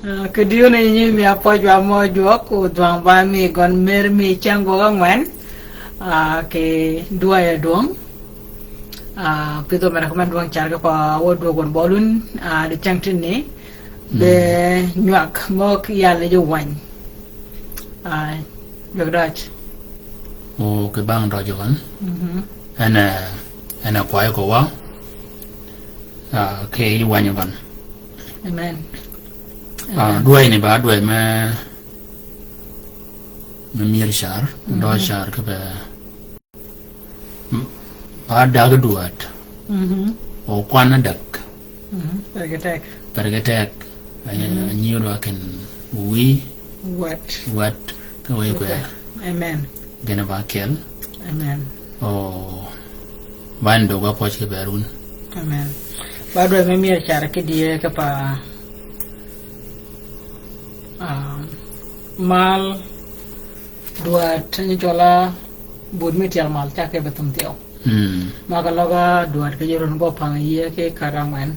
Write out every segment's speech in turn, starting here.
Cái điều này như mi apa jua mo jua ku tuang ba mi gon mer mi chang go ngwan ke dua ya doang pito mereka man doang cara pa wo do gon bolun de chang tin ni be nyak ngok ya le ju wan jograt o cái bang đó cho anh anh quay của quá cái ju wan bạn amen đuôi này bà đuôi mà miếng sár đôi sár cái bà đã cái đuôi o quan nó đặc pergetek nhiều đó cần uy what cái way của amen cái nào bà kéo amen o ban đầu có cái berun amen ba đuôi mà miếng sár cái dia cái pa mal dua tanya jola bud metial mal cake betum tiao maka loga dua ke jorun go pang iya ke karangan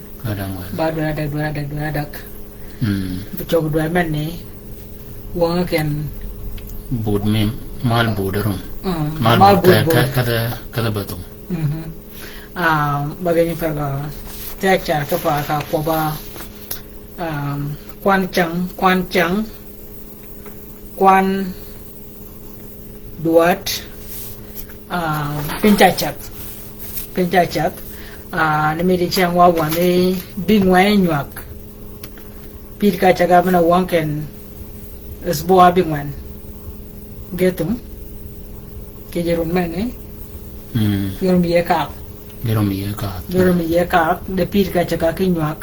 ba dua ada becok dua men ni wong ken bud me mal budarum mal kata betum bagainya perga tek cara ke pa ka poba quan trắng quan duat pin cha chap nimi di chang wa wa ni bing wa nyak pir ka chaga mana wang ken esboa bing wan getum ke jerun mane yorum ye ka de pir ka chaga ki nyak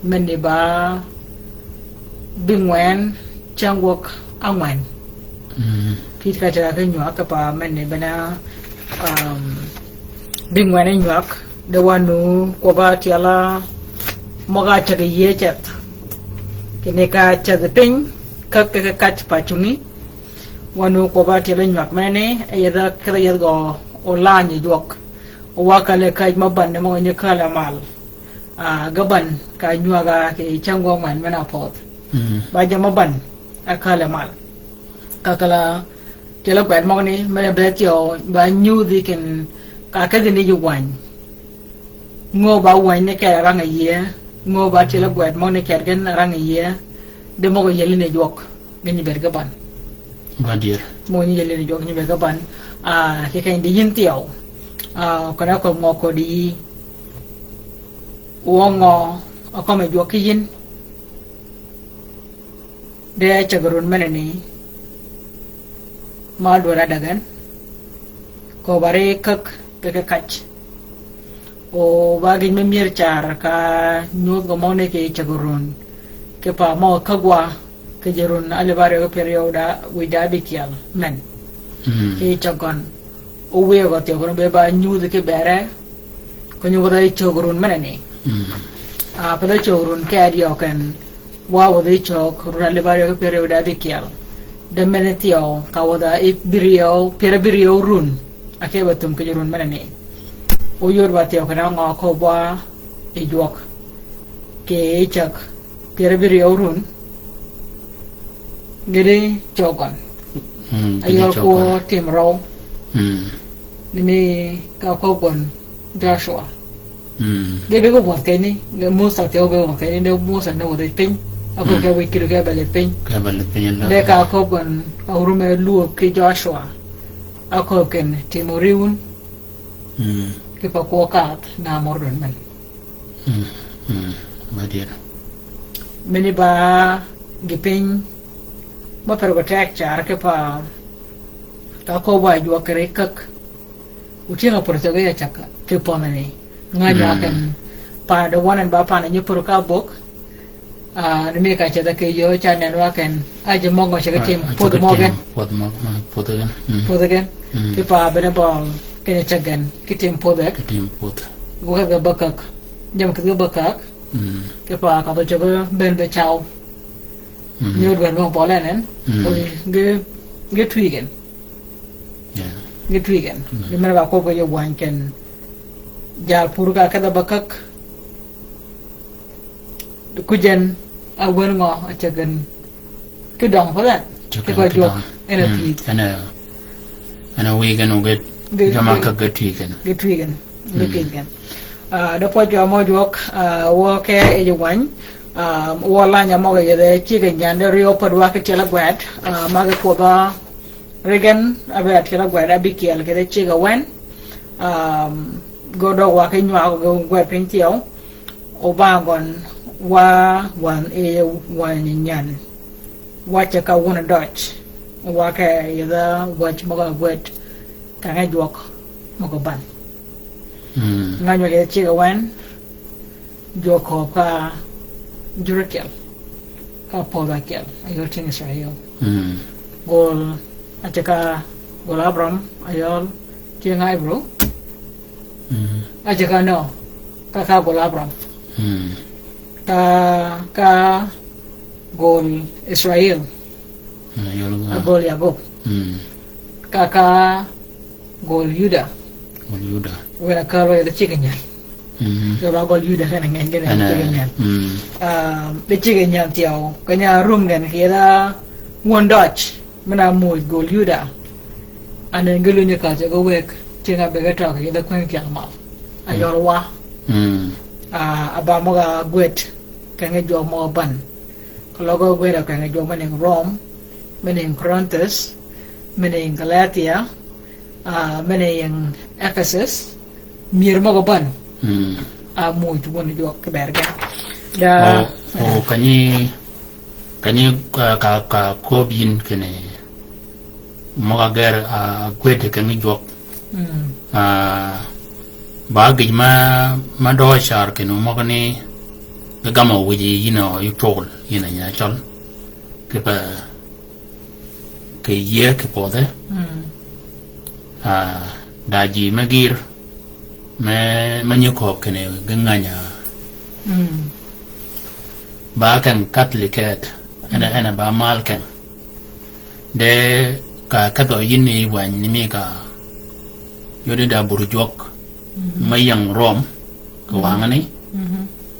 mình đi ba bing wen chang wok angwan khi ka cha cái nhỏ ka pa mình đi bana bing wen nhỏ de wanu ko ba tiala moga cha cái ye chat cái này ka cha the ping ka pa chuni wanu ko ba tiala nhỏ mane ayada kra yel go ola ni jok o wa ka le ka ma ban mo ni kala mal gaban ka nyuaga ke changwa man mana pot ba jama ban akala mal kakala kela kwat mo ni me betio ba nyu di ken ka ka ni ju wan ngo ba wan ne ka ranga ye ngo ba kela kwat mo ne ka gen ranga ye de mo ko yeli ne jok ni ber gaban bandir mo ni yeli ne jok ni ber gaban ke ka ndi yin tiao kana ko mo ko di uongo ako may juakiyin de chagarun manani madwara dagan ko bare kak kach o bagin memir char ka nyut go mone ke chagarun ke pa mo kagwa ke jerun alibare ko perioda wida bikial men ke chagon o we go te ko be ba nyut ke bere ko nyu go dai chagarun manani pada chorun kaya kan wawo de chok rale bario periode bikial de menetio kawada ik birio pera birio run ake batum ke run manane o yor batio kana nga ko ba e jok ke chak pera birio run gede chokan ayo ko timro ni ka ko bon Joshua dia bego buat kayak ni, dia musa tiaw bego kayak ni, dia musa na udah ping, aku kayak wikir kayak balik ping, dia kau aku kan, aku rumah lu ke Joshua, aku kan Timuriun, kita kuat na mordan man, badir, meni ba giping, ba pergotek cara kepa, aku ba jua kerekak, uci nggak percaya ya cakap, kepa meni. Nganya kan pada wanan bapa na nyupur ka bok ni ka cha da ke yo cha nan wa kan aje mongo cha tim pod mogen ti pa bena bol ke cha gan ke tim pod go ga bakak jam ke bakak ke pa ka to cha ben be chao nyu ben mo bolen en ge twigen ni mera ba ko go yo wan ken jal purga kada bakak kujen a wen ngo a chagan cái đồng phải là cái gọi được en a ti ana we gan uget jama ka gati gan cái gan da po jo mo jok wo ke e wan wo la nya mo ge de chi ge nyan de rio pa wa ke tela gwat ma ge ko ba regen aba tela gwat abi kiel ke de chi ge wen go do wa ke nywa go gwat pin tiao o ba gon wa wan e wan nyan wa cha ka wona dot wa ke yada wa chi mo ga gwat ka ga jok mo ko ban nganyo ke chi ga wan jo ko ka jurakel ka poda kel ayo tin Israel gol ataka gol Abram ayol ti ngai bro ataka no ka gol Abram ka gol Israel gol Yakob ka gol Yuda wala ka ro da chiganya so ba gol Yuda kana ngen chiganya de chiganya tiao kanya rum den kira one dutch mana mo gol Yuda anen gelunya ka go wek tinga be ga ta ka kwen kya ma ayor wa aba mo ga gwet kanga jo mo ban logo gwet kanga jo maning Rome maning Corinthus maning Galatia maning Ephesus mir mo ban mo tu won jo ke berga da kanyi ka ko bin kene mo ga ger gwet kanga jo ba gi ma do shar kenu mo ni gama wuji you told nya chol ke pa ke ye ke pode da ji magir me nyukop kene ganganya ba kan katliket ana ba mal kan de ka do yini wan ni mi ka yode da burjok mayang rom ko wangani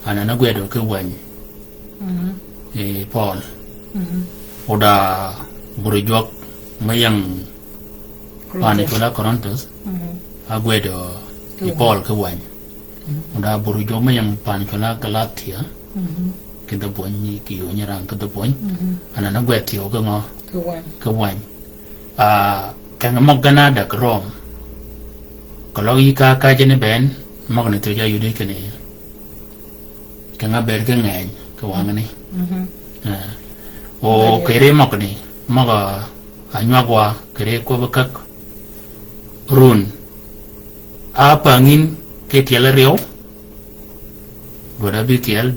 ana na gwedo ke wan Paul oda burjok mayang pani kola Corinthus agwedo Paul ke wan oda burjok mayang pani kola Galatia kita bonyi ki yo nyarang kita bon ana na gweti o ngo ke wan kan mo gana da Rom kalau ika ka jene ben mo ne to ja yude kene kan ber ke ngai ko wangani o kere mo ni mo ga anywa kwa kere ko bakak run apa ngin ke tiel reo dua bikiel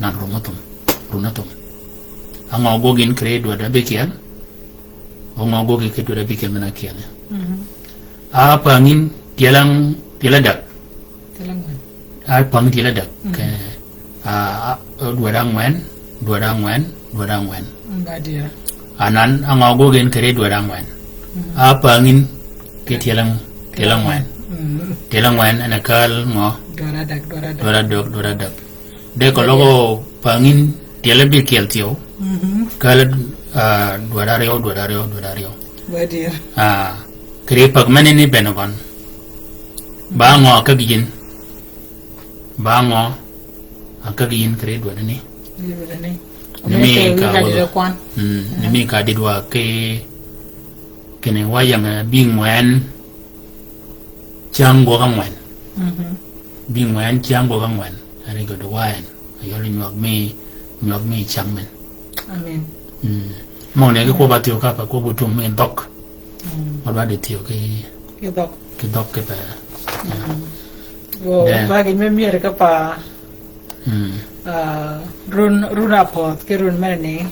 nan runatum anga gogin kre dua bikiel anga gogi ke dua bikiel mana kiel apa ngin tieladak apa ngin tieladak ke dua rangwen badia anan anga gogin kre dua rangwen apa ngin ke tielangwen anakal ngo doradak de ko logo pangin tielabi kiel tio kala dua dario badia kre pak mane ni benagon bango akagin kre dua ni ni ka didwa ke kene wayang bingwen chango kangwen bingwen chango kangwen ari go do wayan ayol nyok mi changmen amen mo ne ko ba tio ka pa ko bu tum en dok ba de tio ke dok ke pa ba ge me mi ka pa run apot ke run mene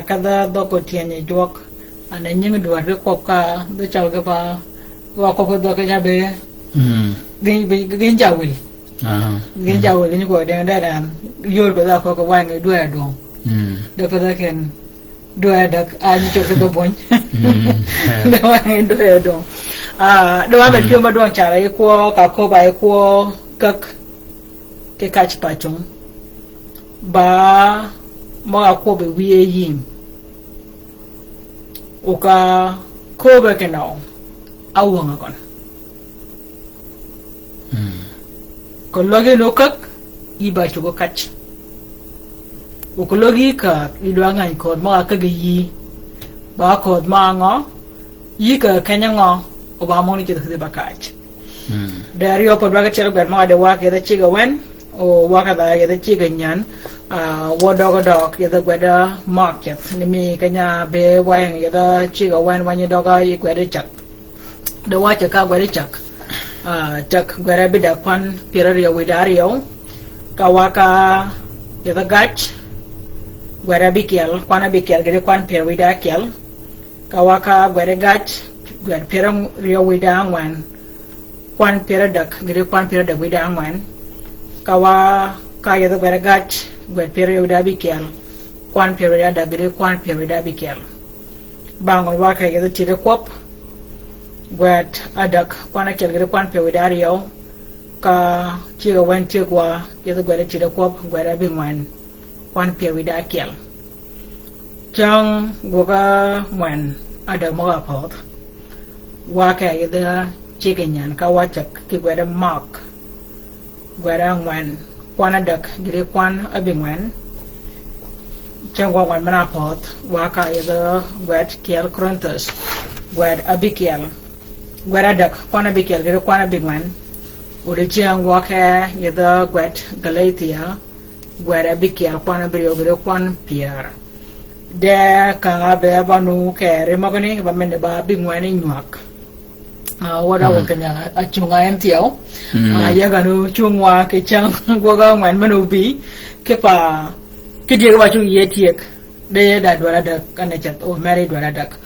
kada doko tiene jok ana nyeng dua re ko ka do chal ga pa wa ko do ka jabe gen jawil ni ko de da yor ko da ko wa ngai dua do do ko da ken dua da ani to ko bon da wa ngai dua do do wa be ma do chara ko ka ko ba ko kak ke ka chi pa chung ba mo ko be wi yin o ka ko be ke no awanga kon ko loge no kak iba chugo kach o ko logi ka idwa ngai ko mo ka ge yi ba ko ma ngo yi ka kanya ngo o ba mo ni ke de ba kach dari o ko ba ka chero ber mo de wa ke da chiga wen o wa ka da ke da chiga nyan wo do ke da gwa da market ni mi kanya be wa yang ke da chiga wen wa ni do ga i gwa de chak da wa cha ka gwa de chak chak gwa ra bi da kwan pira ri wi da ri o ka wa ka ke da gach gwa ra bi kel kwana bi kel ke kwan pira wi da kel ka wa ka gwa de gach gwa pira ri wi da wan kwan pira dak ke kwan pira da wi da wan ka wa ka ya da gwa gach gwa pira wi da bi kel kwan pira da ke kwan pira da bi kel bangon wa ka ke da ti de kop gwat adak kwana kel gre kwan pe widario ka chiga wan chigwa yedo gwada chida kop gwada bingwan kwan pe widakel chang goga wan ada moga pot wa ka yedo chiga nyan ka wachak ki gwada mark gwada wan kwana dak gre kwan abingwan chang wan mana pot wa ka yedo gwat kel krontos gwad abikel gwada dak kwana bikel gere kwana bigman ode chiang waka yeda gwet galatia gwada bikel kwana brio gere kwan pier de kanga be banu kere magani ba mende ba bigman nyak wada wakanya achunga entio yaga no chungwa ke chang goga man manubi ke pa ke dia ba chung yetiek de da dwala dak kana chat o mari dwala dak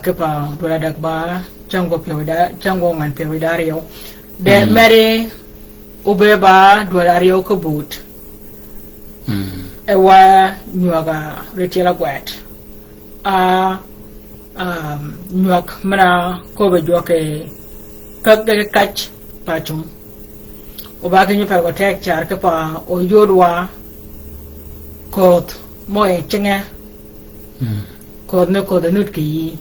ke pa dwala dak ba chango pewida chango man pewidario de mere ubeba dwalario ko boot e wa nyuaga retela gwat nyuak mana ko be joke kak de kach pachum o ba kenyu pa ko tek char ke pa o yodwa kot moe chenga kot ne ko de nut ki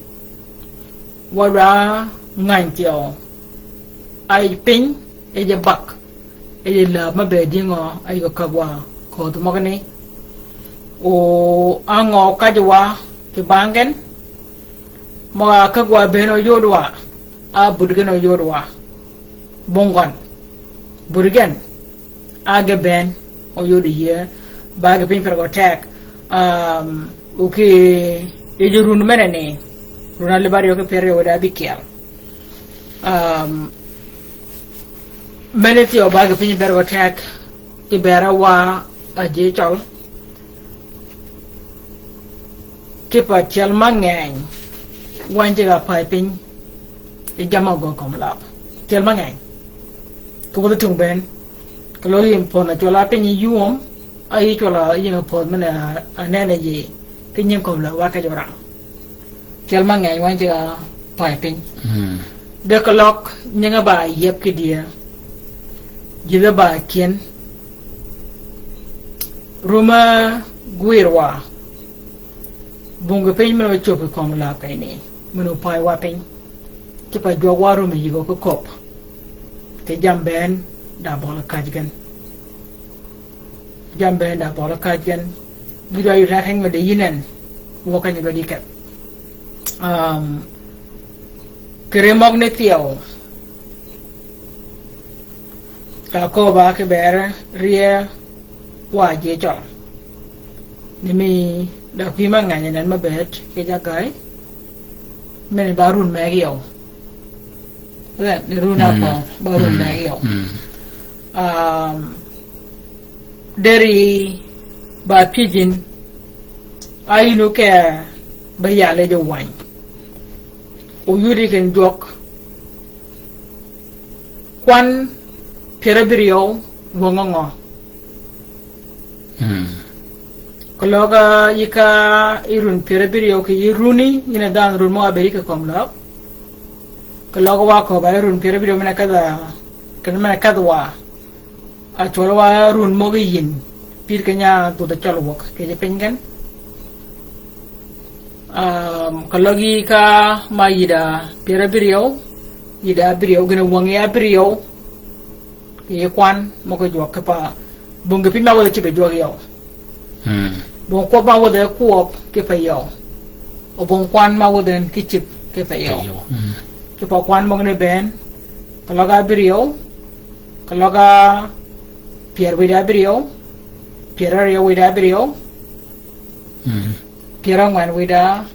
wara ngan tio ai pin e je bak e la ma be dingo ai ko kagwa ko to magani o ango kajwa ke bangen mo kagwa be no yodwa a budgen no yodwa bongon burgen aga ben o yodi ye baga pin per go tek okay e jurun menene Runa lebario ke perioda bikial. Meniti o baga pinyi bergo tek ti bera wa aje chol. Kipa chel mangeng wanje ga pai pin e jama go kom lap. Chel mangeng. Ko bo tung ben. Ko lo yim pona chola pinyi yuom ai chola yim pon mena anene ye pinyi kom la wa ka jorang. Kel mangai wan ja pai pin de kolok nyanga ba yep ke dia jida ba kien ruma guirwa bunga pin meno chope kom la kai ni meno pai wa pin ke pa jo wa ruma yigo ko kop te jamben da bola kajgan jamben da bola kajgan bido yu ra hang me de yinen wo kan do dikat kremog ne tiao ka ko ba ke ber rie wa je cho ni mi da pi ma nganya nan ma bet ke ja kai men barun me yo le ni runa ko barun me yo dari ba pidgin ai no ke ba ya le jo wan o yuri ken jok kwan perabrio wongongo kologa yika irun perabrio ke iruni ina dan run mo amerika komla kologa wa ko ba irun perabrio mena kada kan mena kadwa a chorwa run mo yin pir kanya tu da chalo wak ke je pengen kalau lagi ka ma ida pira biriau ida biriau gena wang ya biriau ye kwan mo ko jwa ka pa bunga pin ma wala ci be jwa yow bon ko ma wala ko ke pa yow o bon kwan ma wala ki ci ke pa yow ke pa kwan mo ne ben kalau ga biriau kalau ga pir wida biriau pira ya wida biriau pira ngwan wida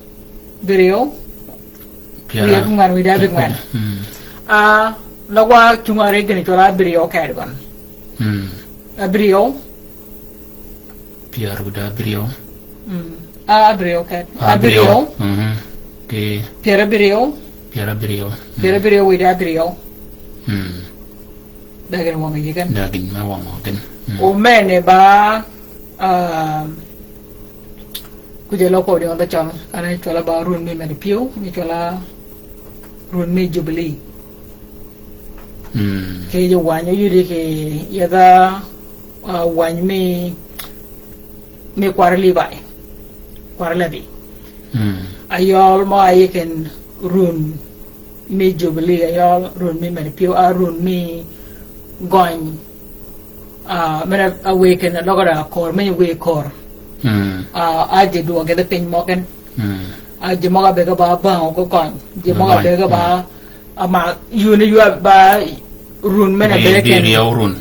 biriau pira ngwan wida bingwan lagwa chungare gani chola biriau kaid gon biriau pira wida biriau biriau kaid biriau ke pira biriau wida biriau dagin wong yi kan dagin ma wong kan o mene ba kuje loko di onda chal kana chola ba run mi mene piu mi chola run mi jubilee ke je wanyo yuri ke yada wanyo mi kwarli bai kwarla bi ayol ma ayiken run mi jubilee ayol run mi mene piu run mi gony mena awaken a logora kor me we kor aje do ga de pin moken aje moga be ga ba ko kon je moga be ga ba ama yuni yu ba run mena be ken run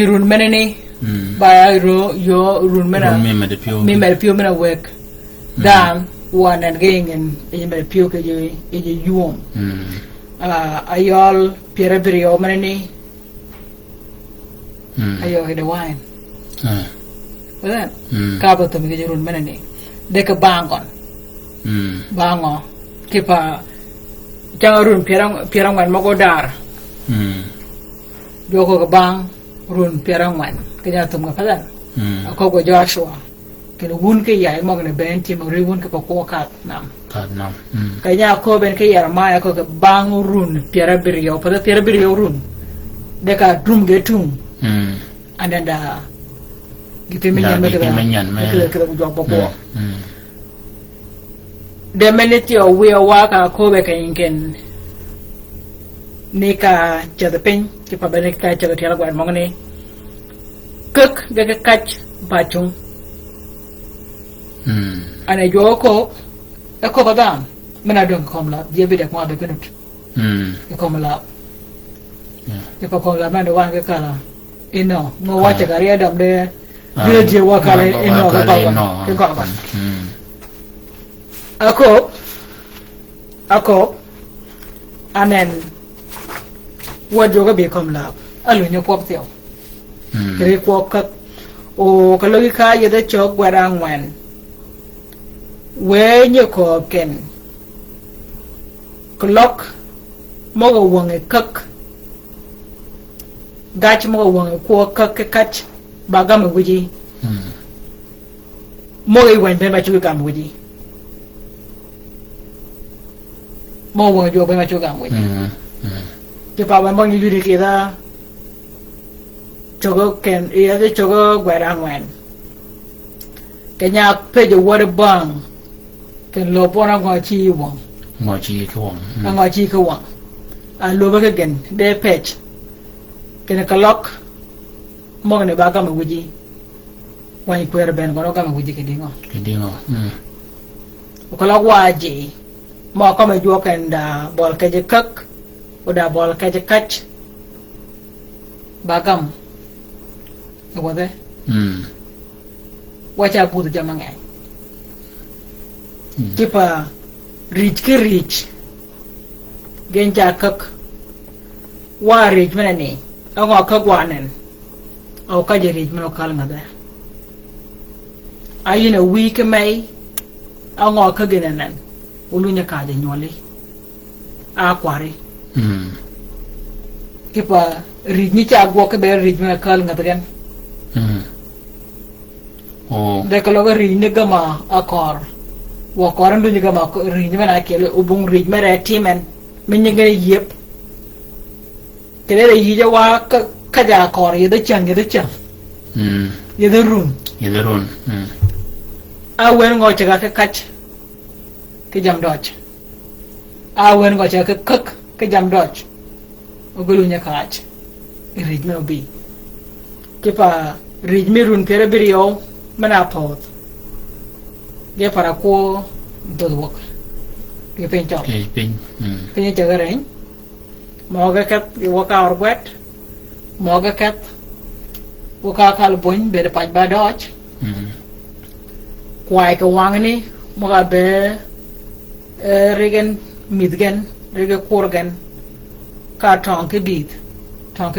run mena ni ba yo run mena me me pio mena work dan one and going and me pio ke je yuom ayol pira brio mena ni ayo hede wine betul kaba tu mungkin jurun mana ni dek bangon bango kipa jangan run pirang wan mau dar joko ke bang run pirang wan kenya tu mungkin betul aku go Joshua kena wun ke yai mau kena benti mau riwun ke pokok kat nam kenya aku ben ke Yeremia aku ke bang run pira brio pada pira brio run deka drum getung ananda gitu menyan kita buat apa the minute you we walk ko be kan ken nika jada pen ki pa bene ka jada tiara gwan mongane kek be ka kach bachung ana joko e ko badam mena don komla je be de ko be kunut e komla e pa komla mena wan ka kala ino ngo wacha gari adam de dia je wakale ino ka ba ke ko ba ako anen wajo ga be kom la alu nyo pop tio kre ko ka o ka lo ka ye de chok warang wan we nyo ko ken clock mo go wong e kak gach mo wong ko kak kach bagam wuji mo e wan ben ba chu gam wuji mo wong jo ben ba chu gam wuji ke pa ban bang yuri ke da chogo ken e de chogo gwarang wan kenya pe jo war bang ken lo pona ngo chi wong ngo chi ko wong a lo ba ke gen de pech kena kalok mo ne ba kam wuji wani kwer ben ko kam wuji ke dingo ko la waji mo ko me jo kan da bol ke je kak o da bol ke je kach ba kam e wode wacha bu de jamanga tipa rich genja kak wa rich menani ang kak wanen au ka je rich meno kal ngada ayina week mai ang ka genanan ulunya ka de nyole a kware kipa rich ni cha go ke be rich meno kal ngada gan de kalau ga rich ne gama akor wa koran du ni gama rich mena ke ubung rich mera timen minyenge yep kele yi ja wa ka ja kor yi da chang Yede run. Yederon. A wen ngo chaga ke kach. Ke jam dodge. A wen ngo chaga ke cook ke jam dodge. Ogulu nya kach. Read me obi. Kepa read me run kere birio mana pot. Dia para ko dodwok. Ke penchok. Okay, pin. Kenya chaga rein. Moga kat waka orwet. Moga kat waka kal boin be paj ba dodge. Kwai ka wang ni moga be regen midgen rege korgen ka tonke bid ta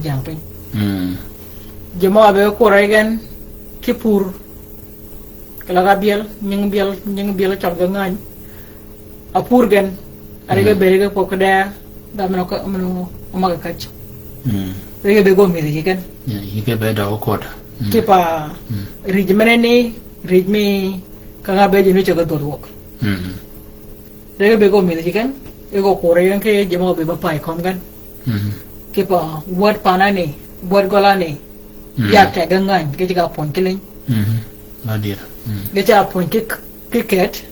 jamping jemo be koregen kipur kala ga biel nying biel chal ga ngany apur gen arege berege pokda da mano maga kach rege be go mi gen Yike be da okot. kipa rijmene ni rijmi kanga be jinu chaga dorwok rege be go mi gen ego koregen ke jemo be pai kom gan kipa word pana ni word gola ni ya ta gangan ke jiga pon kilin Nadir. ke ja pon kiket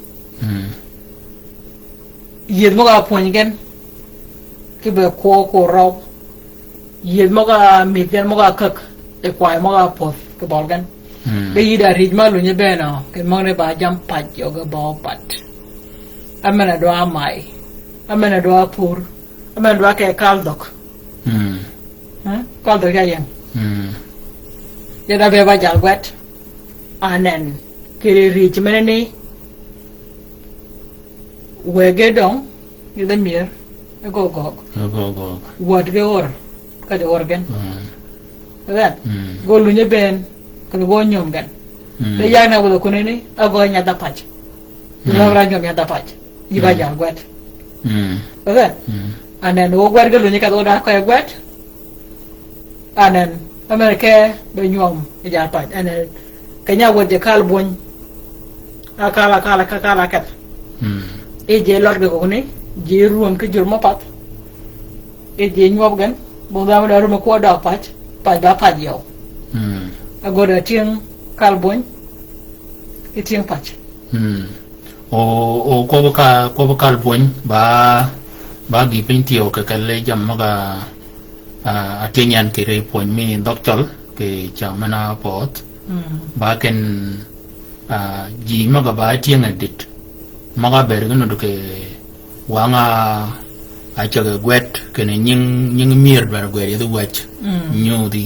yed mo ga pon gen ke be ko raw yed mo ga mi gen mo ga kak e kwai mo ga pos ke bol gan be yida rijma lu nye be na ke mo ne ba jam pat yo ga ba pat amena do amai amena do apur amena do ke kaldok kaldok ya yang yada be ba jal gwet anen ke rijma ne wege dong yada mir go Go. what ge or ka de organ that go lu nye ben ka go nyom gan de ya na wo ko ne ago nya da pach la ra nyom nya da pach iba jal gwet that anen wo gwet ge lu nye ka do da ko gwet anen amerika be nyom ja pach anen kanya wo de kal bon akala kat e je lor ge ko ne je ruom ke jur mo pat e je nyom gan bo da ma ru ma ko da pach da pach yo agoda tieng kalbon e tieng pach O ko bokal bon ba gi pentio ke kale jam maga atenyan ke re pon mi doctor ke chamana pot ba ken ji maga ba tieng edit maga bergen do ke wanga achaga gwet kene nying mir bar gwet yedu wach nyudi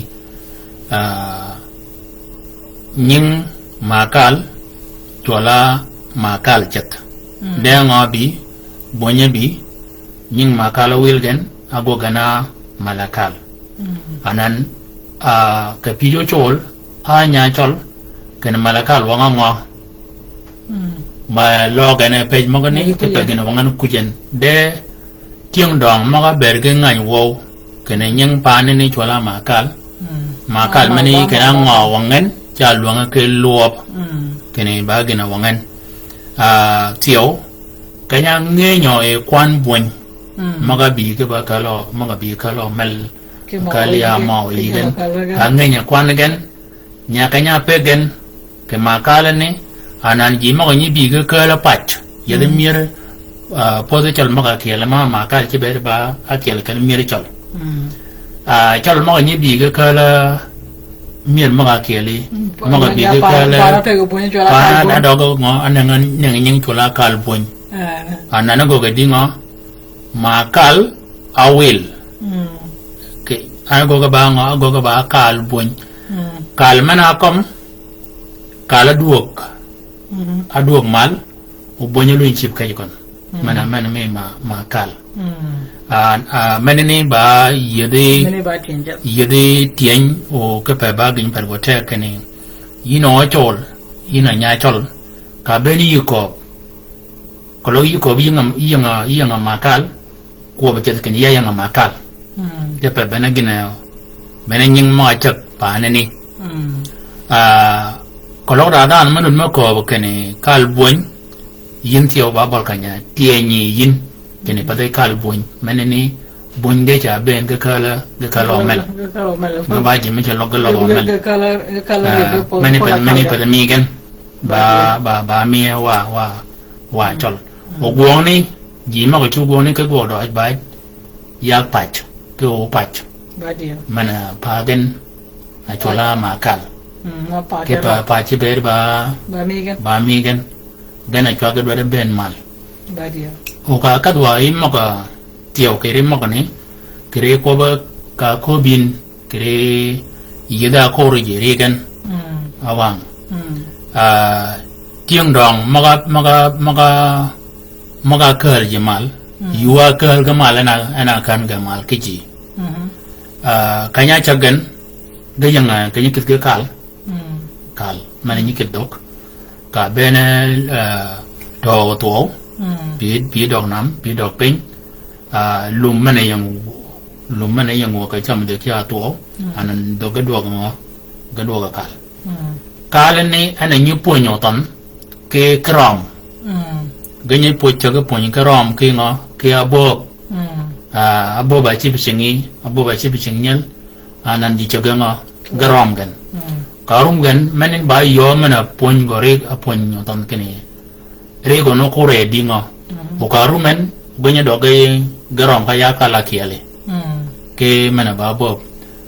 nying makal tola makal chat de ngabi bonya bi nying makal wilgen agogana malakal anan ka pijo chol anya chol kene malakal wanga ngo ba logane pej magani ke pegina wangan kujen de tiang dong maga berge ngany wow kene nyang pane ni chola makal mani kena ngo wangen cha luanga ke luop kene ba gina wangen tiao kanya nge nyo e kwan bun maga bi ke ba kalo mel kalia mau igen nge nya kwan gen nya kanya pegen ke makal ni anan ji maga ni bi ke kala pat yede mir pose chal maga kiela ma ka che ber ba a kiel kan mir chal chal maga ni bi ga kala mir maga kieli maga bi ga kala pa na dogo ngo anangan nyang chola kal bon anana go ga dingo ma kal awil ke ana go ga ba kal bon kal mana kom kala duok aduok mal o bonyo lu chip kay kon mana me ma kal manene ba yede tieng o ke pa ba gin par gote kene yino chol yina nya chol ka beni yuko kolo yuko bi yanga makal ko ba ket kene yanga makal de pa bana gina meneng ma chak pa nani kolo da dan manun ma ko kene kal boñ yin tiyo ba bal kanya tienyi yin kene pa de kal boñ meneni bun de cha ben ke kala mel ma ba ji mi cha lo ke lo mel mani pa mi gen ba mi wa chol o guong ni ji ma ko chu guong ni ke go do ba yak pach ke o pach ba dia mana pa gen a chola ma kal ke pa chi ber ba mi gen den a chwa ke do ben mal ba dia o ka ka do ai ma ka tiao ke ri ma ka ni ke re ko ba ka ko bin ke re yeda ko ri je gen awang tiang dong maga ker jamal yuwa ker gamal ana kan gamal kiji kanya chagan gayanga kanya kit kal mana ni kit dok ka bene to bi dog nam bi dog pin lum mana yang wa ka cham de kya to anan do ga do ga kal kala ni ana nyu po nyoton ke krom ganyi po chaga po ni krom ke ngo ke abo ba chi bichingi anan di chaga ngo garom gan karum gan manin ba yo mana pon gore apon nyoton kene re go no ko re di ngo o karumen ganyi do ge garom ka ya kala kiale ke mana ba bo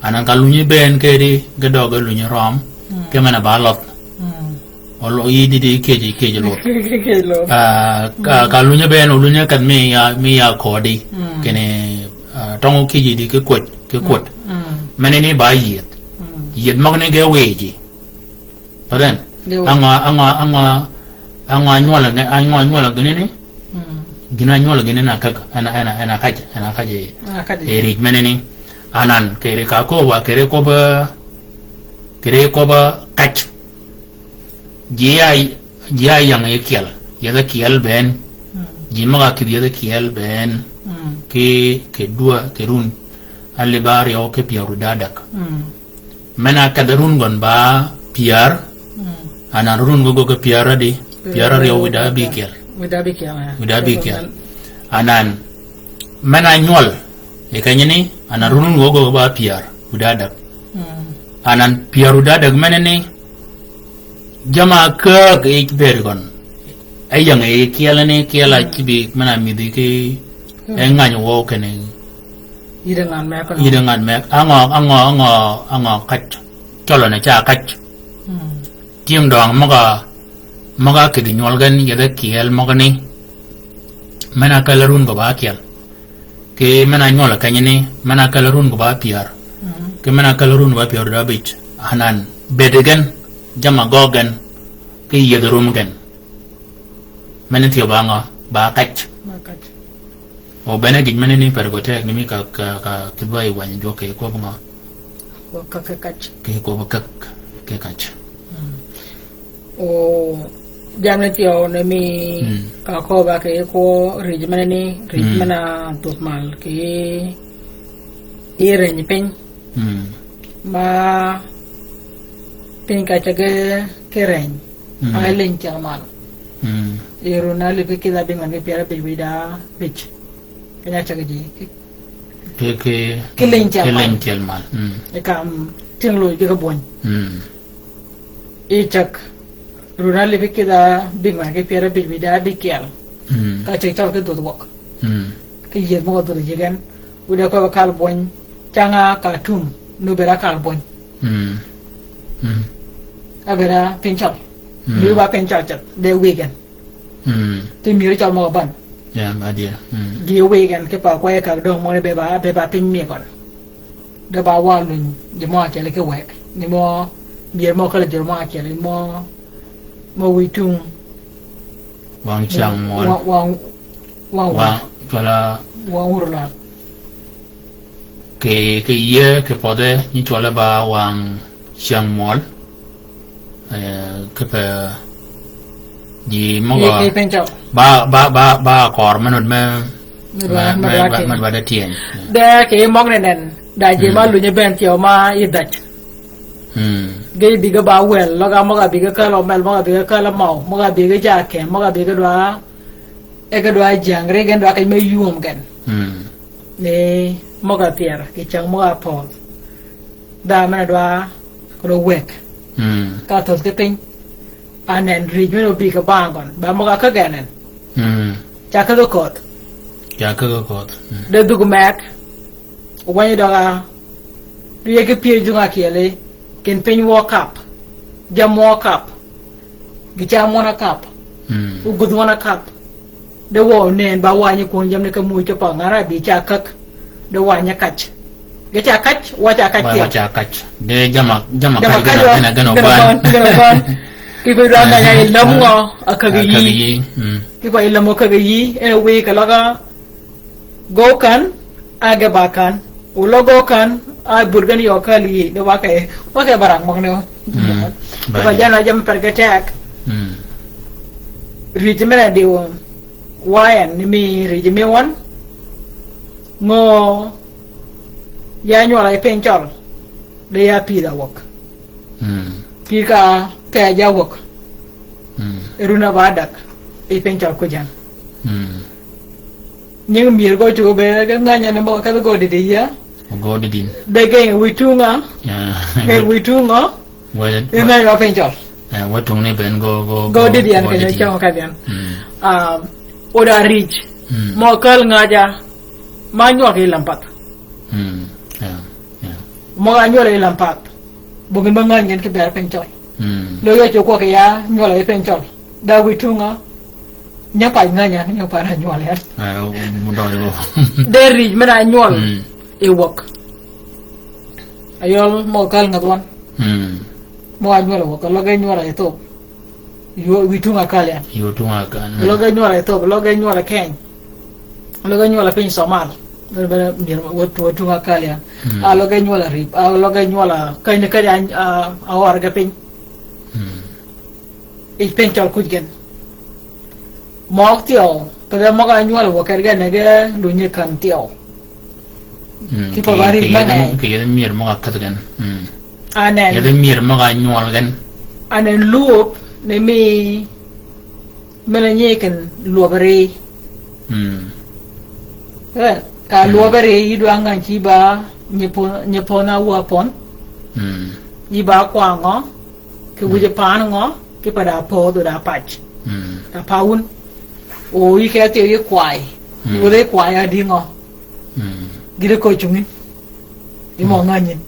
anan kalunyi ben ke di gado ga lunyi rom ke mana balot olo yi di keji lo kalunya ben ulunya kan me ya kodi kene tong keji di ke kwat mane ni ba yet magne ge weji padan anga nyola gene ni gina nyola gene na kaka ana kaje erik mane ni anan kere ka ko wa kere ko ba kach jia yang ekial ya kial ben jimaga ki ya kial ben ke dua ke run alle bari o ke piaru dadak mana kadarun gon ba piar ana run go ke piara di piara yo wida bikial anan mana nyol e kanya ni ana run go ba piar dadak anan piaru dadak mana ni jama ke bergon ayang kiala cibi mana midi ke enganyo wo kene idengan mek ango kach cholo na cha kach tiang dong maga ke di nyol gan yada kiel magani mana kalarun go ba kiel ke mana nyol kanya ni mana kalarun go ba piar ke mana kalarun ba piar da bich hanan bedegan jama gogan ke yederum gen menen tiyo ba kach o bene gij menen ni pergote ni mi ka kidwai wani jo ke ko bunga ka kach ke ko ba ke kach o jamne tiyo ne mi ka ko ba ke ko rij menen ni rij mana tutmal ke ire ni pen ma pinka chaga keren ailen chamal iruna lipi kita bingan ke piara beda bich kena chaga ji ke len chamal ekam tinglo ke bon e chak runa lipi kita bingan ke piara beda dikial ka chak ke do wok ke ye mo do jigan udah ko kal bon changa ka tum no bera kal bon abera pinchal mi ba pinchal chat de weekend ti mi ri chal mo ban ya ba dia di weekend ke pa ko ka do mo be ba pin mi kon de ba wa lun de mo ke le ke we ni mo bi mo ko le de mo ke le mo wi tung wang chang mo wang kala wang urla ke ye ke pode ni chola ba wang chang mol ke pe di mo ba kor manut man ba da tien da ke mok nen da je ma lu nye ben tio ma idat ge bi ga ba wel lo ga mo ga bi ga ka lo mel mo ga bi ga ka la mo ga bi ga ja ke mo ga bi ga dwa e ga dwa jang re gen dwa ka me yum gen le moga tiara ke chang moga pol da mana dwa ko wek ka to ke pin anen ri me bi ka bangon ba moga ka ganen cha ka ko de du mek wani da ri ke pi junga kele ken pin walk up jam walk up gicha mona kap u gudwana kap de wo nen ba wani ko jam ne ka mu to pa ngara bi cha kak de wanya kach gicha kach wa cha kach de jama kai na gano ban ki bi ran na ya lam ngo akagi ki ba lam akagi e we ka laga go kan aga bakan u logo kan a burgan yo kali de wa kai barang mo ne ba jana jam pergetek rijimena diwo wayan nimi rijime wan ngo ya nyola penchol de ya pida wok pika ka ja wok eruna badak e penchol ko jan nyeng mir go chu be ga nganya ne mo ka go de ya go de din de ge witunga ge witunga well e na yo penchol what tung ne ben go de dian ke chong ka dian oda rich mo kal ngaja ma nyo ke lampat mo ga nyo le lampat bugin bangan ngen ke ber penchol lo yo ko ke ya nyo le penchol da witunga nya pa nganya nya pa na nyo le mo do yo de rich mena nyo e wok ayol mo kal ngadwan mo anyo lo ko lo ga nyo le to yo witunga kalya lo ga nyo le to lo ga nyo le ken lo ga nyo le pin somal bere mir witunga kalya lo ga nyo le rip lo ga nyo la kai ne kaya a war ga pin e pin chal kujgen mo tio pero mo ga nyo le wo kerga ne ga lu ni kan tio ki pa bari mana ki ye mir mo ga katgan anen ye mir mo ga nyo gan anen luop ne mi mena nyeken luobere ka luobere yidu angan chi ba nyepo na wapon yiba kwa ngo ke wuje pan ngo ke pada po do da pach ta paun o yi ke te yi kwai o le kwai adi ngo gire ko chungi imo nganyin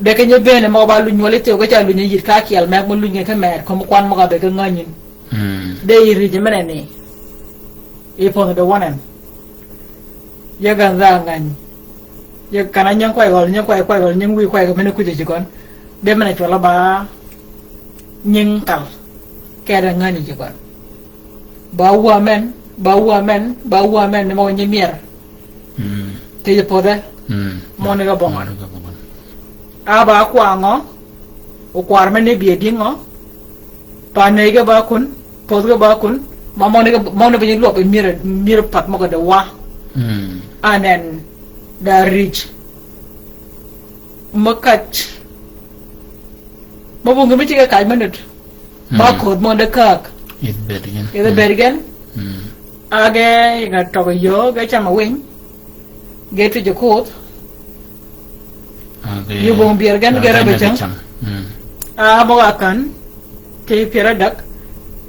de ke nyebe ne mo ba lu nyole te ko cha lu nyit ka kiel mek mo lu nge ka mer ko mo kwan mo ga be ka nganyin de yiri je mene ni e po de wonan ya gan za ngan ya kana nyang kwai gol nyang wi kwai ko mene ku je kon de mene chola ba nying kal ke da ngani je kon ba wa men ne mo nyemier te je po de mo ne ga bon aba kwa ngo o kwar mene bi di ngo pa ne ga ba kun po ga ba kun ma mo ne bi lo be mir pat mo ga da wa anen da rich makat mo bu ngami tiga kai manut ba ko mo da kak it bergen age ga to yo ga chama wing ge to je ko yu bong biargan gara becang mo akan te pira dak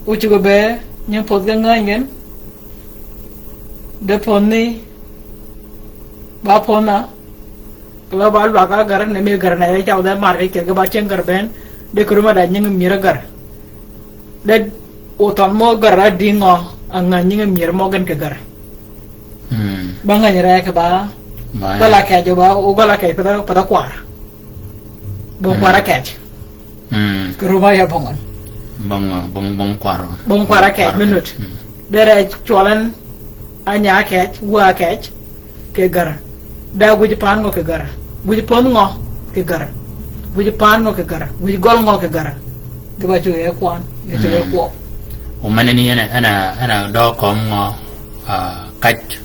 uci go be nyang pot ga ngangen de ponni ba ponna kala bal ba ka gar ne me gar na ya chaw da mar ke ga ba cheng gar ben de kuruma da nyang mira gar de oton mo gar di ngo anga nyang mir mo gan ke gar ba nganya ra ka ba bala ka jo ba o bala ka pada kwar bong kwara catch kuruma ya bongon bong kwara catch minute dere cholan anya catch wa catch ke gar da guji pan ngo ke gar guji pon ngo ke gar guji pan ngo ke gar guji gol ngo ke gar de ba ju e kwan e ju e ko o maneni ana do kom ngo catch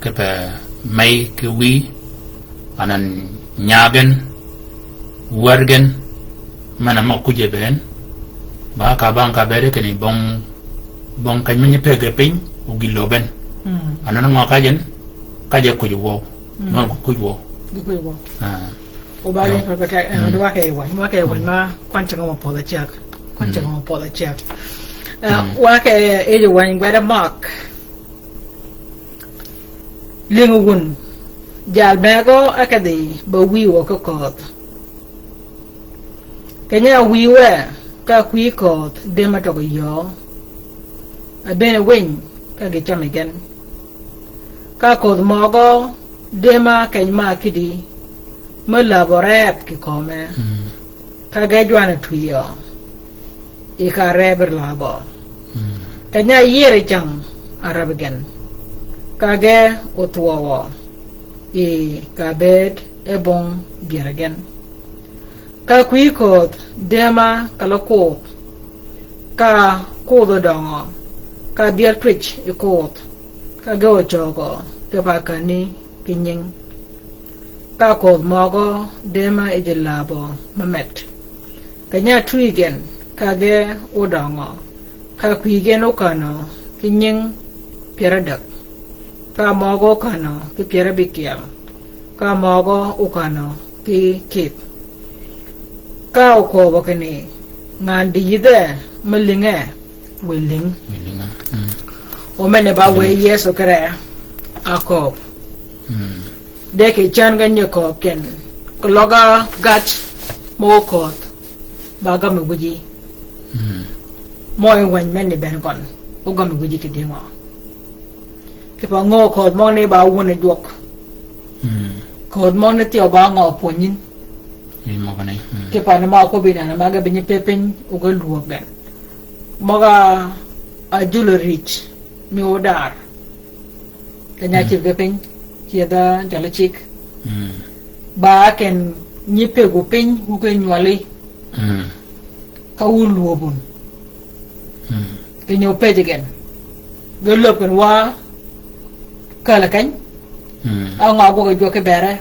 ke pe mai ke wi anan nyagen wargen mana ma kuje ben ba ka bere ke ni bon kan menye pege pin o gilo ben Anana ngakajen kaje kujuwo non kujuwo Dikuiwo. ah O ba le pa ka wa ke wa ma kwancha ngoma po da chak. Kwancha ngoma po da chak. Wa ke e wa ngwa mark. Lingun. Jal bago akadi ba wi wo ko kot. Kenya wi we ka kwi kot de ma to yo. A ben win ka ge cham again. Ka kot mo go de ma ken ma kidi. Ma laborep ki come. Ka ge jwana tuyo. I ka reber labo. Kenya yere chang arab again. Ka ge otwo e kabed e bon bieragen ka kuikot dema kaloko ka kodo dongo ka bier twitch e kot ka go jogo ke bakani kinying ka kod mogo dema e jelabo mamet kanya twigen ka ge odongo ka kuigen okano kinying pieradak ka mogo kano ki piera bikiel ka mogo ukano ki kip ka uko bakani ngandi yide melinge willing o mene ba we yeso kare akop de ke chan ganye kop ken ko loga gach mo kot ba ga me buji mo en wan mene ben kon o ga me buji ke dingo Kipa ngo kod mo ne ba wone dwok. Kod mo ne tio ba ngo ponyin. mo kanai Kipa na ma ko bina na maga binye pepin uga luwag ben. Maga ajulo rich mi odar. Kanya chip gapin kiada jala chik. Ba ken nyipe gupin uga nywali. Ka uluwabun. Kinyo pejigen. Gulop kan wa kala kany ang ako ka joke bere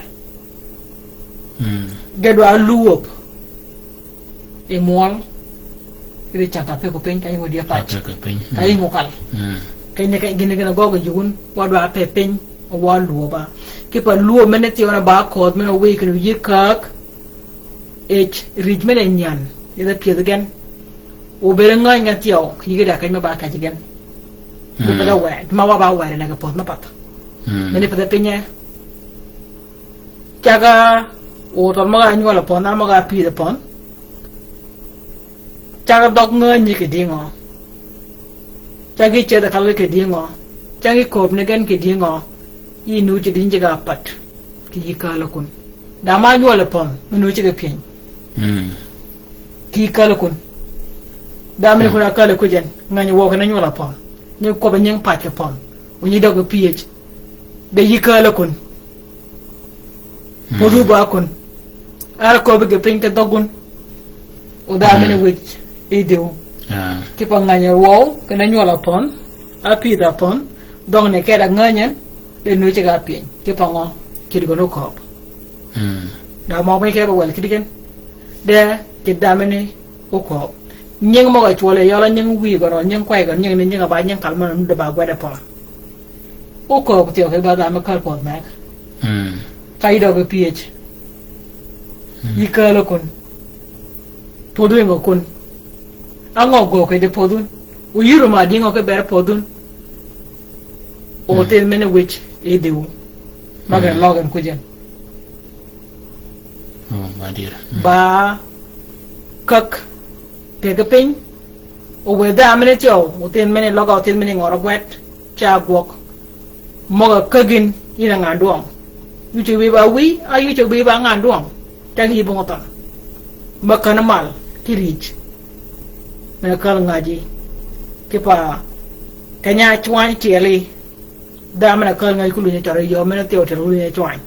gado aluop e mol ri chaka pe ko pen kay mo dia patch kay mo kal kay ne kay gina gogo jugun wado ape pen o wa luoba ke pa luo meneti ona ba ko men o we kan yikak h rid men enyan ida pie again o bere nganya tio yiga kay ma ba ka jigen Bila wa ma wa ba wa na ka pot ma pat Mene pada pinya Jaga Oto mga anyo la pon na mga pi de pon Jaga dog ngan ni ke dingo Jagi che da kalwe ke dingo Jagi kop ne gen ke dingo I nu che din jaga pat Ki yikala kun Da ma anyo la pon Menu che ke pien Ki yikala kun Da mene kuna kala kujen Ngani woka na anyo la pon Nye kopa nyeng pat ke pon Unyi dogo pH da yikala kun podu ba kun ara ko be pinta dogun o da mene wich ideu ki pa nganya wo kana nyola pon api da pon dong ne keda nganya de nu chiga pin ki pa ngo ki go no ko da mo me ke ba wel kidigen de ki da mene o ko nyeng mo ga chole yola nyeng wi go no nyeng kwai go nyeng ne nyeng ba nyeng kalma no ba gwa da pon Oko tio ke ba da ma kal pot mak. Kai do ke pH. Yikala kun. Podu ngo kun. Ango go ke de podun. U yiro ma dingo ke ber podun. O tel mene wich e dewu. Maga logan kujen. Ba dir Ba kak te ke pin. O we da mene tio. O tel mene loga o tel mene ngoro gwet. Cha gwok. Moga kagin ina nganduang yuche we ba wi a yuche we ba nganduang tagi bongotan makana mal kirij na kal ngaji kipa kanya chwan cheli da mana kal ngai kulu nya tare yo mana teo tero nya chwan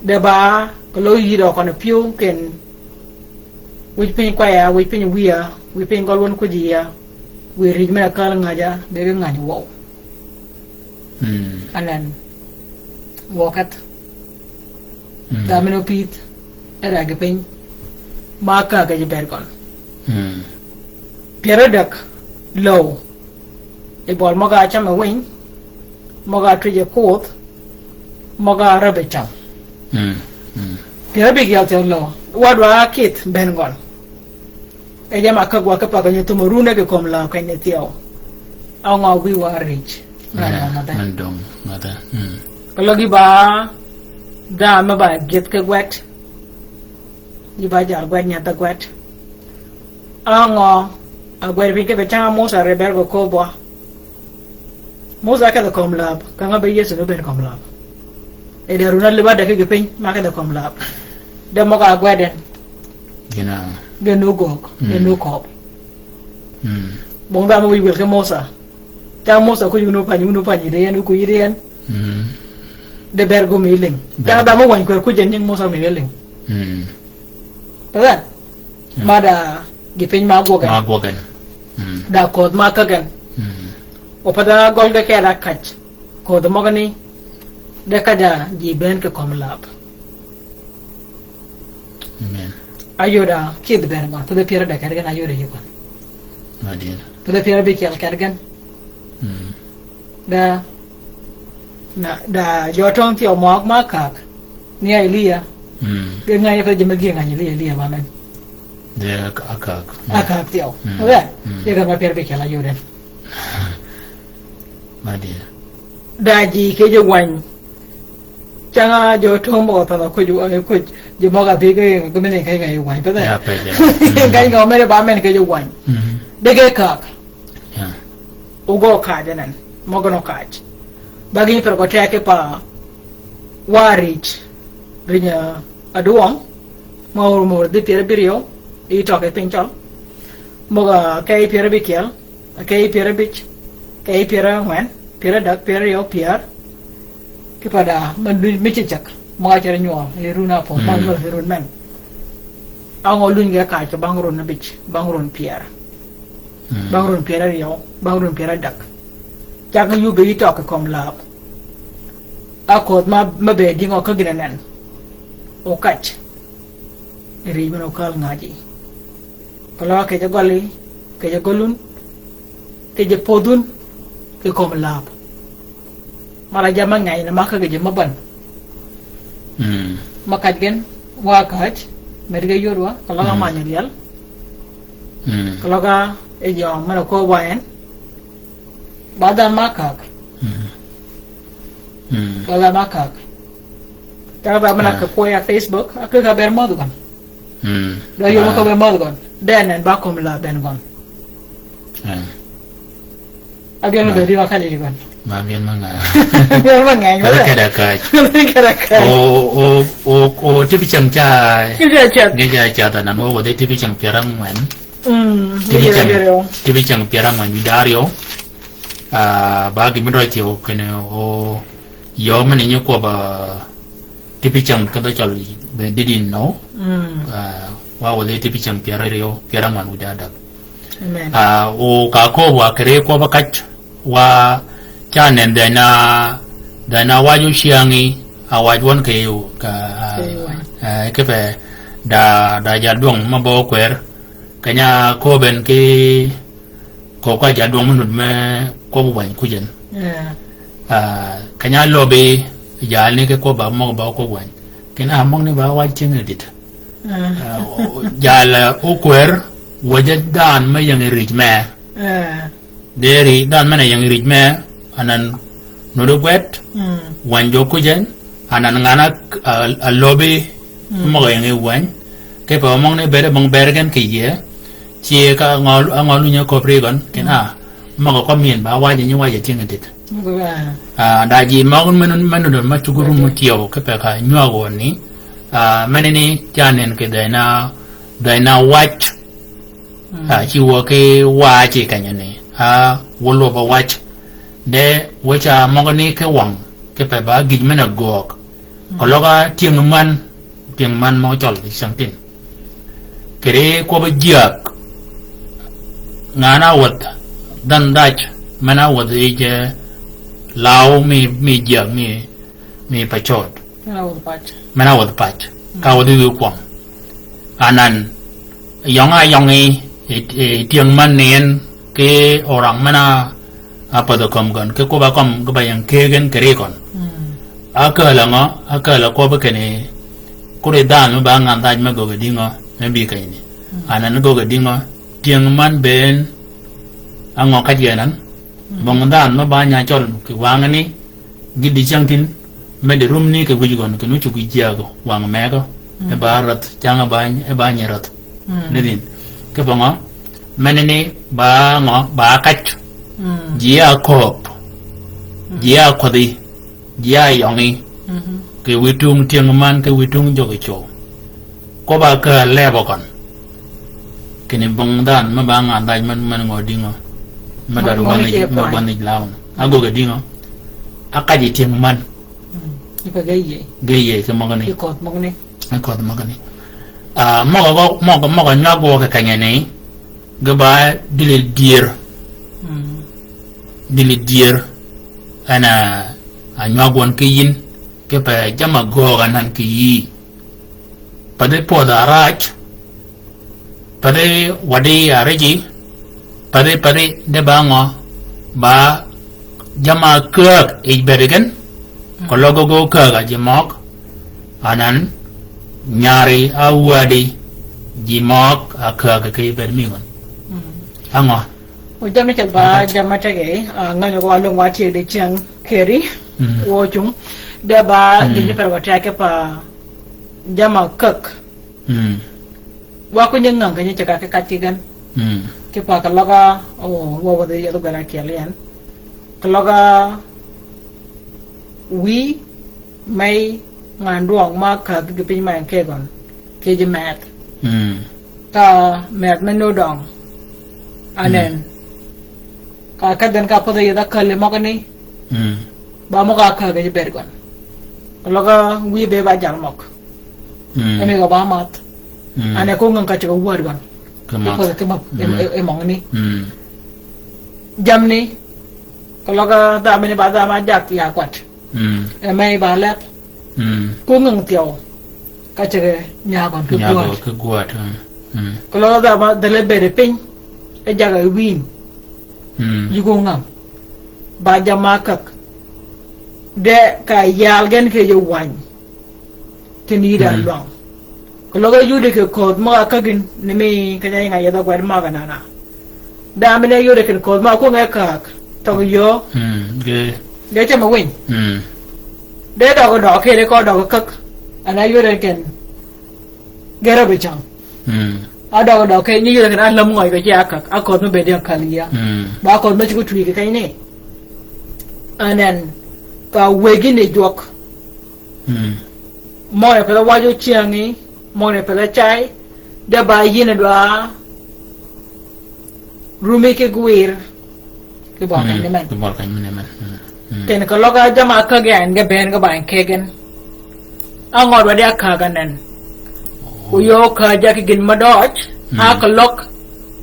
de ba kalo yido kono piu ken wi pin kwaya wi pin wiya wi pin golwon kujiya wi rij mana kal ngaja de ngani wo Anan Wakat Damino Pete Era Gapin Maka Gajibergon Pieradak Low e bol moga chama wing moga trije koth moga rabe cham pira big yal te lo wadwa kit ben gon e jama ka gwa ka pa ka nyuto morune ke kom la ka ne tiao au nga wi wa rich na mata mandong mata lagi ba da ma ba get ke gwet di ba jar gwet nya ta gwet ango a gwet bi ke betanga mosa rebergo ko bo mosa ka da kom lab ka nga be yesu no be kom lab e de runa le ba da ke pin ma ka da kom lab de mo ka gweden gina de no go de no ko bon da mo wi wel ke mosa ta mosa ko yuno pa ni de yan ko yiden de bergo miling ta da mo wan ko jen ning mosa miling ta mada gipin ma gogan da ko ma kagan o pada gol ga kera kach ko da mogani de kada ji ben ke kom lab amen ayoda kid ben ma to de pira da kargan ayoda yiko madina to de pira be kel kargan da da jotong ti o mok ma kak ni Elia ge ngai ko jema ge ngai Elia ma men de akak ti o wa ye ga ma pira be kel ayoda madina da ji ke je wan changa jotong mo ta ko ju ko je mo ga be ge ko men kai ngai wan pa da ya pe ngai ngo me ba men ke je wan de ge kak ya ugo ka denan mo gono kaj bagi per ko take pa warich rinya aduang mo de pere birio I to ke pinchol mo ga kai pere bikel kai pere bich kai pere wan pere dak pere yo pier ke pada man mi chak mo ga chere nyo e runa po man mo run men ango lun ga ka to bangron na bich bangron pier bangron pier yo bangron pier dak chak yu be to ke kom lab akod ma be dingo ka ginanen o kach ri mo kal ngaji kalau ke jagoli ke jagolun ke je podun ke kom lab mala jama ngai na maka ke jama ban makat gen wa kach merga yorwa kalau ga manya lial kalau ga e jo mana ko waen badan makak bala makak ta ba mana ka ko ya Facebook aku ga ber modu kan da yo ko ber modu kan den en ba kom la ben gon agen be di wakali di kan ma bien manga ber mangai kada ka o tipi changcha geja cha ta nan o de tipi chang pirang man tipi chang pirang man bidario ba gi miro tio kene o yo man ni ko ba tipi chang ka da chal be didin no wa o de tipi chang pirang man udada o ka ko wa kre ko ba kach wa cha nen da na wa yu shiangi a wa won ke yu ka ke be da ja dong ma bo kwer kanya ko ben ke ko ka ja dong mun me ko bu ban ku jen kanya lobe ja ne ke ko ba mo ba ko wan kena mong ni ba wa ching edit ja la o kwer waje dan ma yang rich me deri dan mana yang rich me anan no do kwet wan jo ku jen anan ngana lobe mo yang wan ke pa mong ne bere bang bergen ke ye chia ka ngol nya ko pre gon kena ma ko mien ba wa ni wa ye ting edit da ji ma gon men do ma chuguru mu tiyo ke pa ka nywa go ni manini janen ke dana watch chi wo ke wa chi ka nyane wo lo ba watch de wo cha mo ni ke wang ke pa ba gi mena gok ko lo ga tieng man mo chol sang tin kere ko ba jiak ngana wat dan dach mana wat je lao mi jiak mi pachot mana wat pach ka wat yu kwang anan yong e tieng man nen ke orang mana apa do kom gon ke ko ba kom ko ba yang kegen kere kon akala ngo akala ko ba kene ko re dan ba ngan daj ma go ga dingo me bi kai ni anan go ga dingo tiang man ben ango ka jenan bong dan ma ba nya chol ki wang ni gidi changtin me de rum ni ke guji gon ke nu chu gi jago wang me go e ba rat changa ba e ba nya rat ne din ke bongo menene ba ngo ba kach jia kop jia khodi jia yongi ke witung tiang man ke witung jogi cho ko ba ka lebo kon kini bong dan ma ba nga daj man ngodingo ma daru ma bani lawn ago ga dingo akaji tiang man ipa geye ke mo gani ikot mo gani mo ga nyago ka kanyane gaba dili dier ana anyagwan ke yin ke pa jama goga nan ke yi pade poda raj pade wadi araji pade de bango ba jama kek iberigen ko logo go kaga jimok anan nyari awadi jimok akaga ke bermingon ango jam ni ba jam ma tage ngani ko along wa che de chang keri wo chung da ba ni per wa ta ke pa jama kak wa ko nyang ngang ni chaka ke katigan ke pa ka loga o wo wa de yo gara ke lian ka loga wi mai nganduang ma ka ke pin ma ke gon ke je mat ta mat menu dong anen ka dan ka pada yada kale mo kani ba mo ka ga bergon loga wi be ba jal mok ene ga ba mat ane ko ngan ka chigo word gon ko mo e mo ni jam ni loga da me ba da ma jak ya kwat e mai ba let ko ngan tio ka chigo nya gon ko guat ko loga da ma de le bere pin e jaga win yugo ngam ba jama kak de ka yal gen ke yo wan tini da long ko logo yude ke ko ma kagin ne me ka ya ya da gwar ma gana na da me ne yude ke ko ma ko nga kak to yo de cha ma win de da ko do ke de ko do kak ana yude ken gera be chang ada ko ke ni yude ke an lam ngoi ke ya kak a ko no be de kaliya ba ko ma chu tui ke kai ne anan ka wegi ne jok mo ne pela wajo chiangi mo ne pela chai da ba yina da rumi ke guir ke ba kan ne man ten ko loga jama ka gan ga ben ga ban ke gen angor wa da ka ganan u yo ka ja ke gin madot a ka lok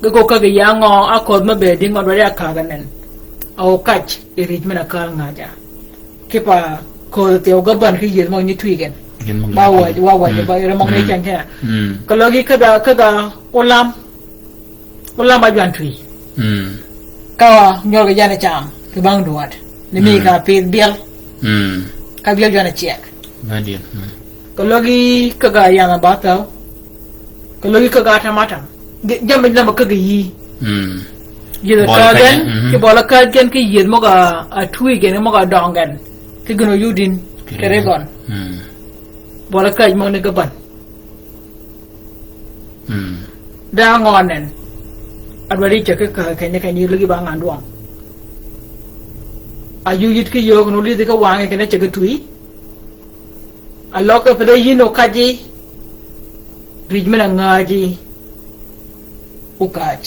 ga ko ka ga yango a ko ma be ding wa da ka ganan au kach irit mena ka ngaja kepa ko te o gaban ki yel mo ni twigen ba wa ba re mo ni chan cha ko logi ka da olam ba jan twi ka nyor ga jana cham ke bang duat ni mi ka pe biel ka biel jana chek Vadian. ko logi ka ga yana ba ta ko logi ka ga tamata jam na ma ka ga yi yida kagan ke bola kagan ke yid mo ga atui gen mo ga dongan ke gno yudin ke regon bola kaj mo ne gaban da ngonen adwari che ke ka ne kan yulu gi ba ngan duang ayu yit ke yo gno li de ka wange ke ne che ke tui alok pe de yino kaji rijmena ngaji ukaj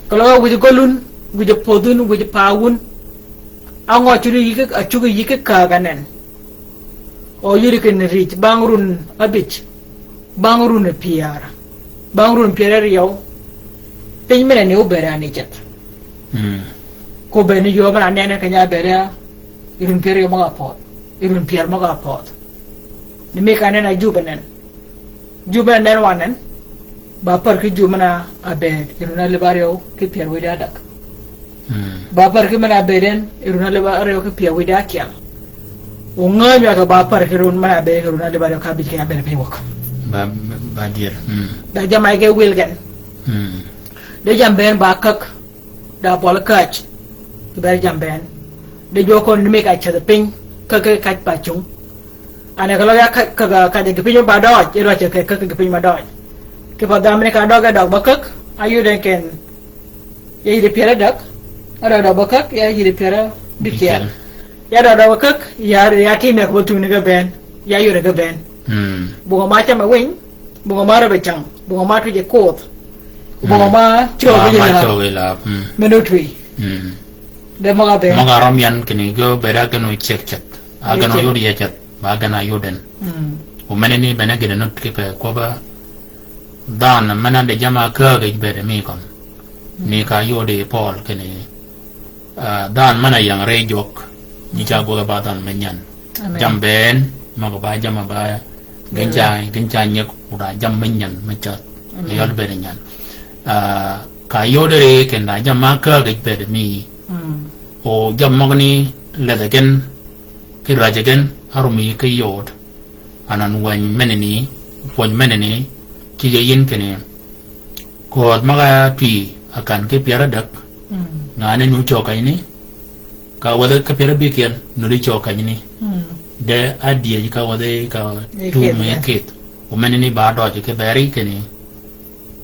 kalau wujud golun, wujud podun, wujud pawun, anggo curi yike, acuga yike kaganan. O yuri ken rich, bangrun abich, bangrun piara, bangrun piara riau. Penjmena ni ubera ni jet. Ko beni yo mana nene kanya bera, irun piara yo maga pot, irun piara maga pot. Ni mekanen a jubanen wanen. Bapar ke jumana abed iruna lebario ke pier weda dak Bapar ke mana beden iruna leba areo ke pia wida kial unga ka bapar ke run mana be iruna leba ka bi ke ben pe wok ba dir da jamai ke wilgan de jamben ba kak da bol kach ke ber jamben de jokon ni me ka cha ping ka ke ka pa chung ane kalau ya ka de ke pin ba do iro cha ke pin ma do ke pa da me ka do ga dog ba kak ayu de ken ye de pera dak ada bakak ya jadi pera dikian ya ada bakak ya tim yang betul ni ben ya yure ke ben bunga macam awing bunga mara becang bunga matu je kot bunga ma coba la menutui de maga ben maga romian kini go bera kanu cek chat aga no yuri ya chat baga na yuden o meneni bena gede not ke ko ba dan mana de jama ka ge bere mi kon ni ka yode Paul kini dan mana yang rejok ni jago ga badan menyan jamben maga ba jama ba genjai nyek udah jam menyan mecat yol berenyan ka yodere kenda jama ka ga bere mi o jam magni ledagen kirajagen arumi ka yod anan wan meneni ki yin kene ko maga pi akan ke piara dak ngane nu choka ini ka wada ka pera bikian nu ri choka ini de adia ka wada ka tu me ket o meneni ba do ke bari kene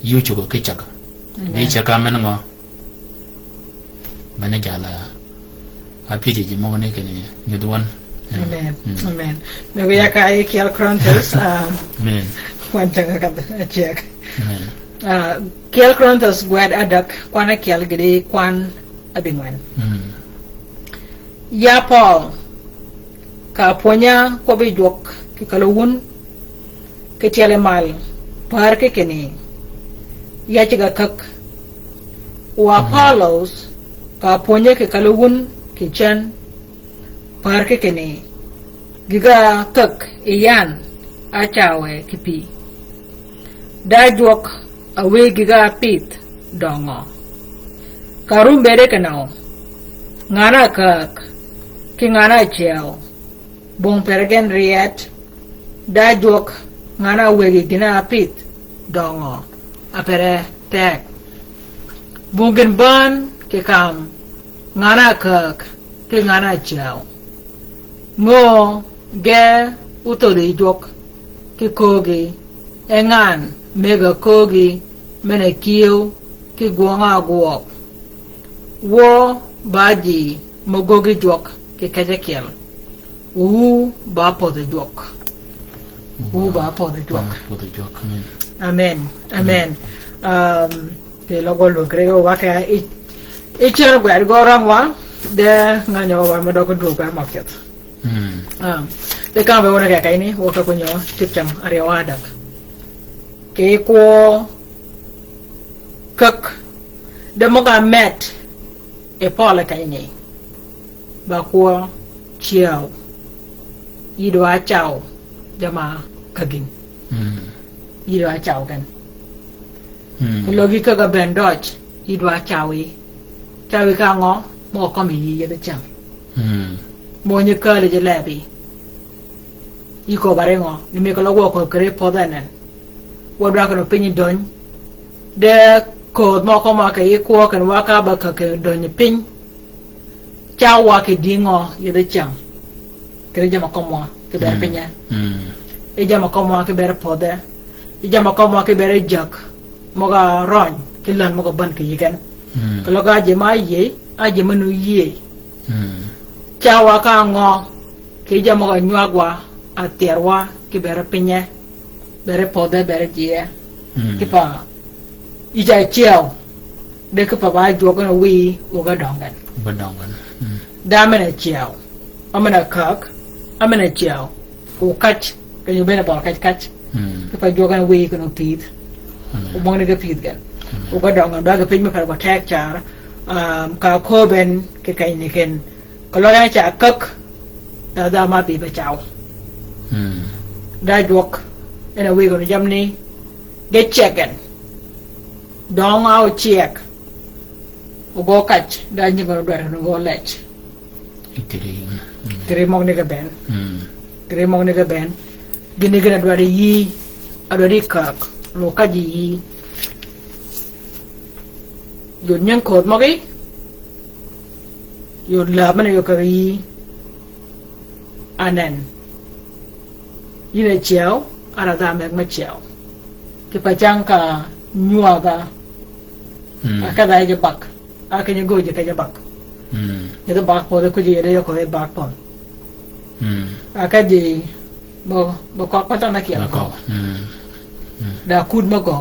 yu chuko ke chaka ni chaka men ngo mane jala api ji mo ne kene ni duan amen me ya ka ai kial krontes amen wanta ka check kial krontes gwad adak kwana kial gede kwan abingwan ya Paul ka ponya ko be jok ki kalawun ke tiale mal par ke kene ya chiga kak wa Paulos ka ponya ke kalawun ki chan par ke kene giga kak iyan achawe kipi da jok awe giga pit dongo karum bere kanao ngana kak ki ngana cheo bong pergen riet da jok ngana wegi gina pit dongo apere tek bungen ban ki kam ngana kak ki ngana cheo ngo ge utori jok ki kogi engan mega kogi mene kiu ki guanga guok wo baji mogogi jok ki kejekiel ba pode jok ba pode jok amen te logo lo creo wa ka ichero gwa gorang wa de nganyo wa medoko drupa market de kan be wona ka ini wo ka kunyo tipcham are wadak ke ko kak de moga met e Paul ka ini ba ko chiao yidwa chao jama kagin yidwa chao kan logika ga ben dodge yidwa chawi ka ngo mo ko mi ye de cham mo ni ka le jelebi iko barengo ni me ko logo ko kre podanen wadwa ko pinyi don de ko mo ko ma ka iko kan wa ka ba ka don pin chawa ke dingo ye de cham kre jama ko mo ke ber pinya e jama ko mo ke ber poda e jama ko mo ke ber jak mo ga ron ke lan mo ga ban ke yigan ko loga je ma ye a je manu ye chawa ka ngo ke jama ga nyagwa a terwa ke ber pinya ber poda ber je ke pa ija chiao de ke pa ba jo ga wi o ga dongan da mena chiao amena kak amena chiao o kach ke yo bena ba kach ke pa jo ga wi ko no pit o mo ne ga pit ga o ga dongan da ga pin me pa ba tek char ka ko ben ke kai ni ken ko lo ya cha kak da ma bi ba chao da jok ena wi ko jamni get checken dong ao check go catch da ni go dwar no go let kere mong ne ga ben kere mong ne ga ben gini gina dwar yi adori kak lo kaji yi yo nyang kod mo gi yo la man yo kari anen yine chiao ara da mek ma chiao ki pa chang ka nyua ga aka da je bak aka ni go je ka je bak ye da bak po ko je re ko e bak po aka je bo ko ta na ki ko da kud ma go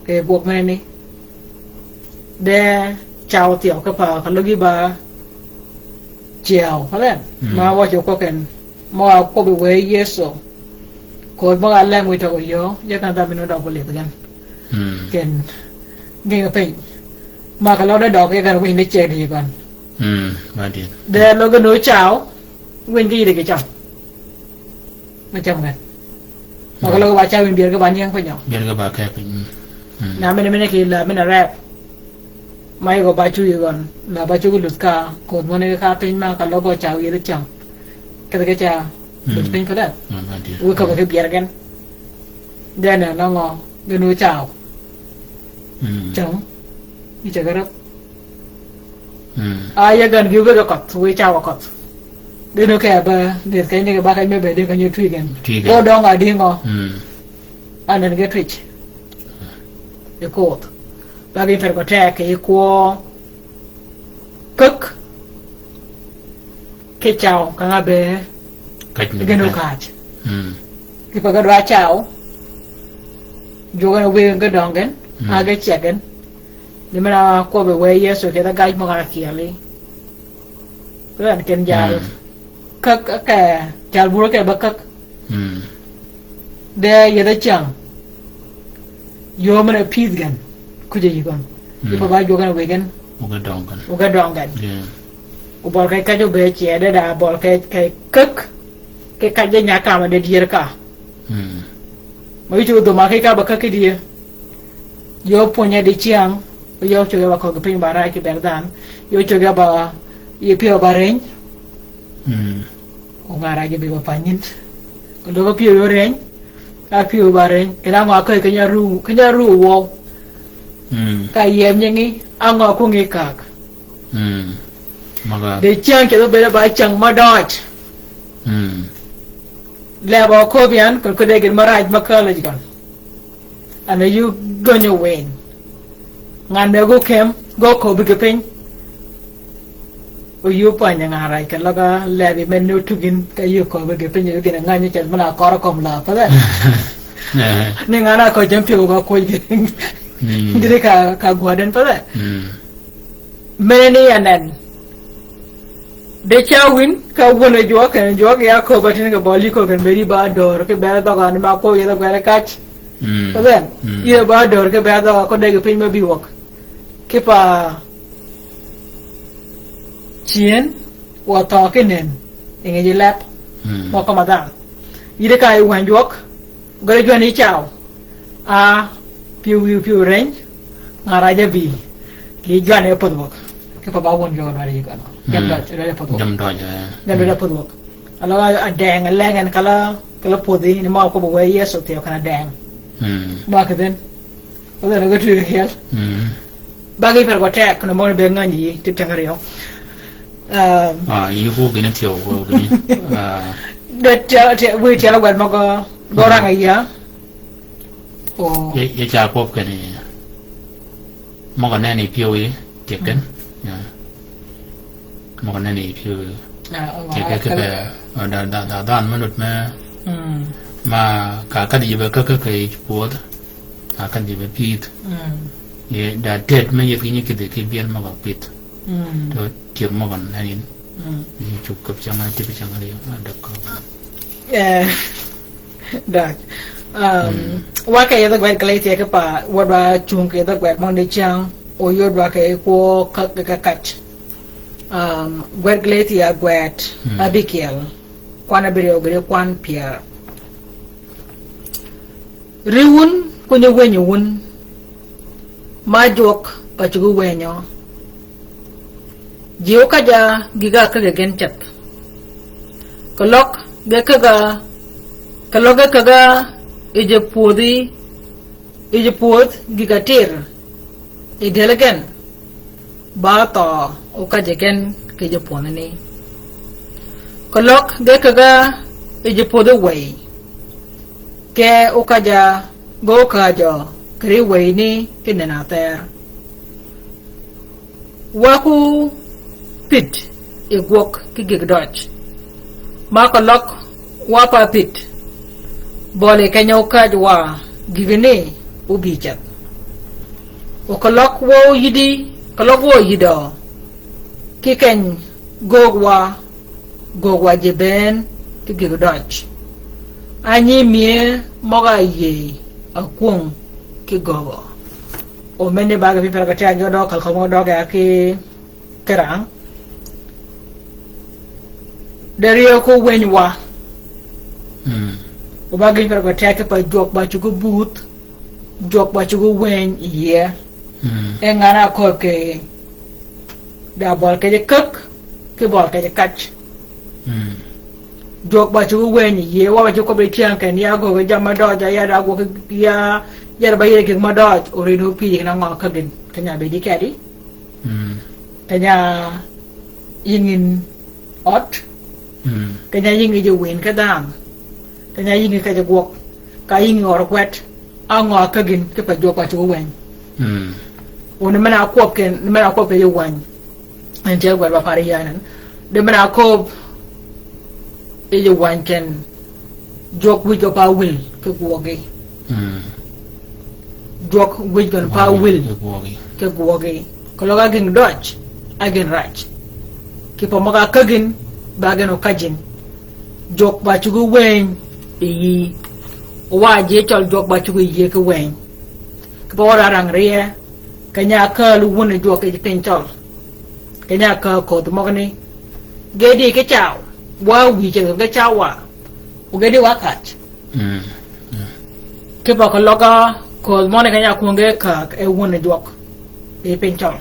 ke buộc này ni để chào tiểu cái phở cái lối ba chiều phải không mà vào chỗ có cái mà có bị quay yeso còn mà anh làm người ta có yếu giờ người ta mình đọc đượcกันcái cái cái mà cái lo đã đọc cái cái mình để chơi điกันmà đi để lo cái nồi cháo nguyên cái gì cái cháo nó chămกันmà cái lo cái cháo mình biết cái bán nhang phải nhở biết cái bà cái na mình cái là mình là rap mai go bacu yugon la bacu gu lutka ko mone ka tin ma ka logo chau yi chang ka cha lut tin ka da u ka ba ke biar gan da na no ngo de nu chau chang ni cha garap ya gan gi ga ka tu chau ka de no ka ba de ka ni ba ka me be de ka ni tui gan go dong a di ngo anan ge twitch e ko Bagi per kotek e ko cook ke chao ka ngabe genu kaj ki pa gadwa chao joga we ga dongen aga chegen ni mara ko be we yeso ke da gaj mo ga kiali ran ken jal cook ka jal buro ke ba cook de ye da chang yo mana pizgan kuje yugon ipa ba jogan wegen uga dongan ubol kai kajo be che da bol kai kek ke kaje nya ka ma de dier ka ma wichu do ma kai ka ba ka ke dia yo ponya de chiang yo choga ba ko pin bara ki berdan yo choga ba ye pio bareng o ngara ge be ba panin ko do pio yo reng ka pio bareng ila ma kai kanya ru wo ka yem nyangi anga ko ngi kak maga de chang ke do be ba chang ma dot le ba ko bian ko de gin maraj makala jikan ana you gonna win ngan de go kem go ko bi ke pen o you pa nya ngara ka laga le bi men no tugin ka you ko bi ke pen yo gina ngani chen mala ko ra kom la pa da ni ngana ko jem pio go ko gin jadi ka guadan pada meni anan de chawin ka wona jo ya ko batin ga boli ko kan beri ba dor ke ba da ga ma ko ya da ga kach pada ye ba dor ke ba da ko de pin ma bi wok ke pa chien wa to ke nen ngi lap mo ko ma da ide kai wan jok ga jo ni chao piu range ngaraja bi ki jane podwok ke pa bawon jo mari ko no jam do podwok ala adeng lengen kala podi ni ma ko bo yeso te kana deng ma ka den ala ga tu hel bagi per ko tek no mo be ngani ti tangario yi ko gina tio ko gini de te wi te la wan ma ko doranga ya ye cha pop cái này mà còn này phiêu ấy tiệc đến mà còn này phiêu tiệc cái bè đã đan mà được mà cả cái gì về cái bột cái gì về pít ye đã dead mà ye cái biên mà gặp pít rồi tiệc mà còn này chụp cấp chẳng ai tiếp chẳng ai được không được wa ka yada gwet kalai te ka pa wadwa chung ka yada gwet mang de chang o yodwa ka ko ka kach gwet kalai te ya gwet abikiel kwana bere kwan pia riwun ko ne wenyu wun ma jok bachugu wenyo jiu kaja giga kaga gen chat kolok ge kaga ije pod giga tir idelegen ba to o kaja gen ke je ponani kolok ge kaga ije pod way ke o kaja go kaja kri way ni kinena ter waku pit igwok ki gigdoj mako lok wapa pit bole kenya ukajwa gigene ubichat ukolok wo yidi kolok wo yido kiken gogwa jeben ki gigdoj anyi mie moga ye akwong ki gogo o mene baga fi pera kata nyodo kalkomo doga ki kerang dari ko wenywa o baga fi pera kata ke pa jok ba chugo boot jok ba chugo wen ye engana ko ke da bol ke kek ke bol ke kach jok ba chugo wen ye wa ba chugo be tian ken ya go jama do ya da go ya ba ye ke ma doj orino pi na ngo kadin kanya be di kadi kanya yingin ot kanya yingi je wen ka dang kanya yingi ka je gok ka yingi or kwet ango kagin ke pa jo pa chu wen wona mana ko ken mana ko pe yo wan en je gwa ba pare yanan de mana ko e je wan ken jok wi jo pa wil ke gwogi jok wij gan pa will ke gwogi kologa ging dodge again right ki po maga kagin bagen o kajin jok ba chugu wen yi wa je chol jok ba chugu ye ke wen ke po rang rie kanya ka lu won jok ke tin chol kanya ka ko to mogani gedi ke chao wa wi je ke chao wa o gedi wa kach ke po kologa ko mone kanya kunge ka e wona jok e penchol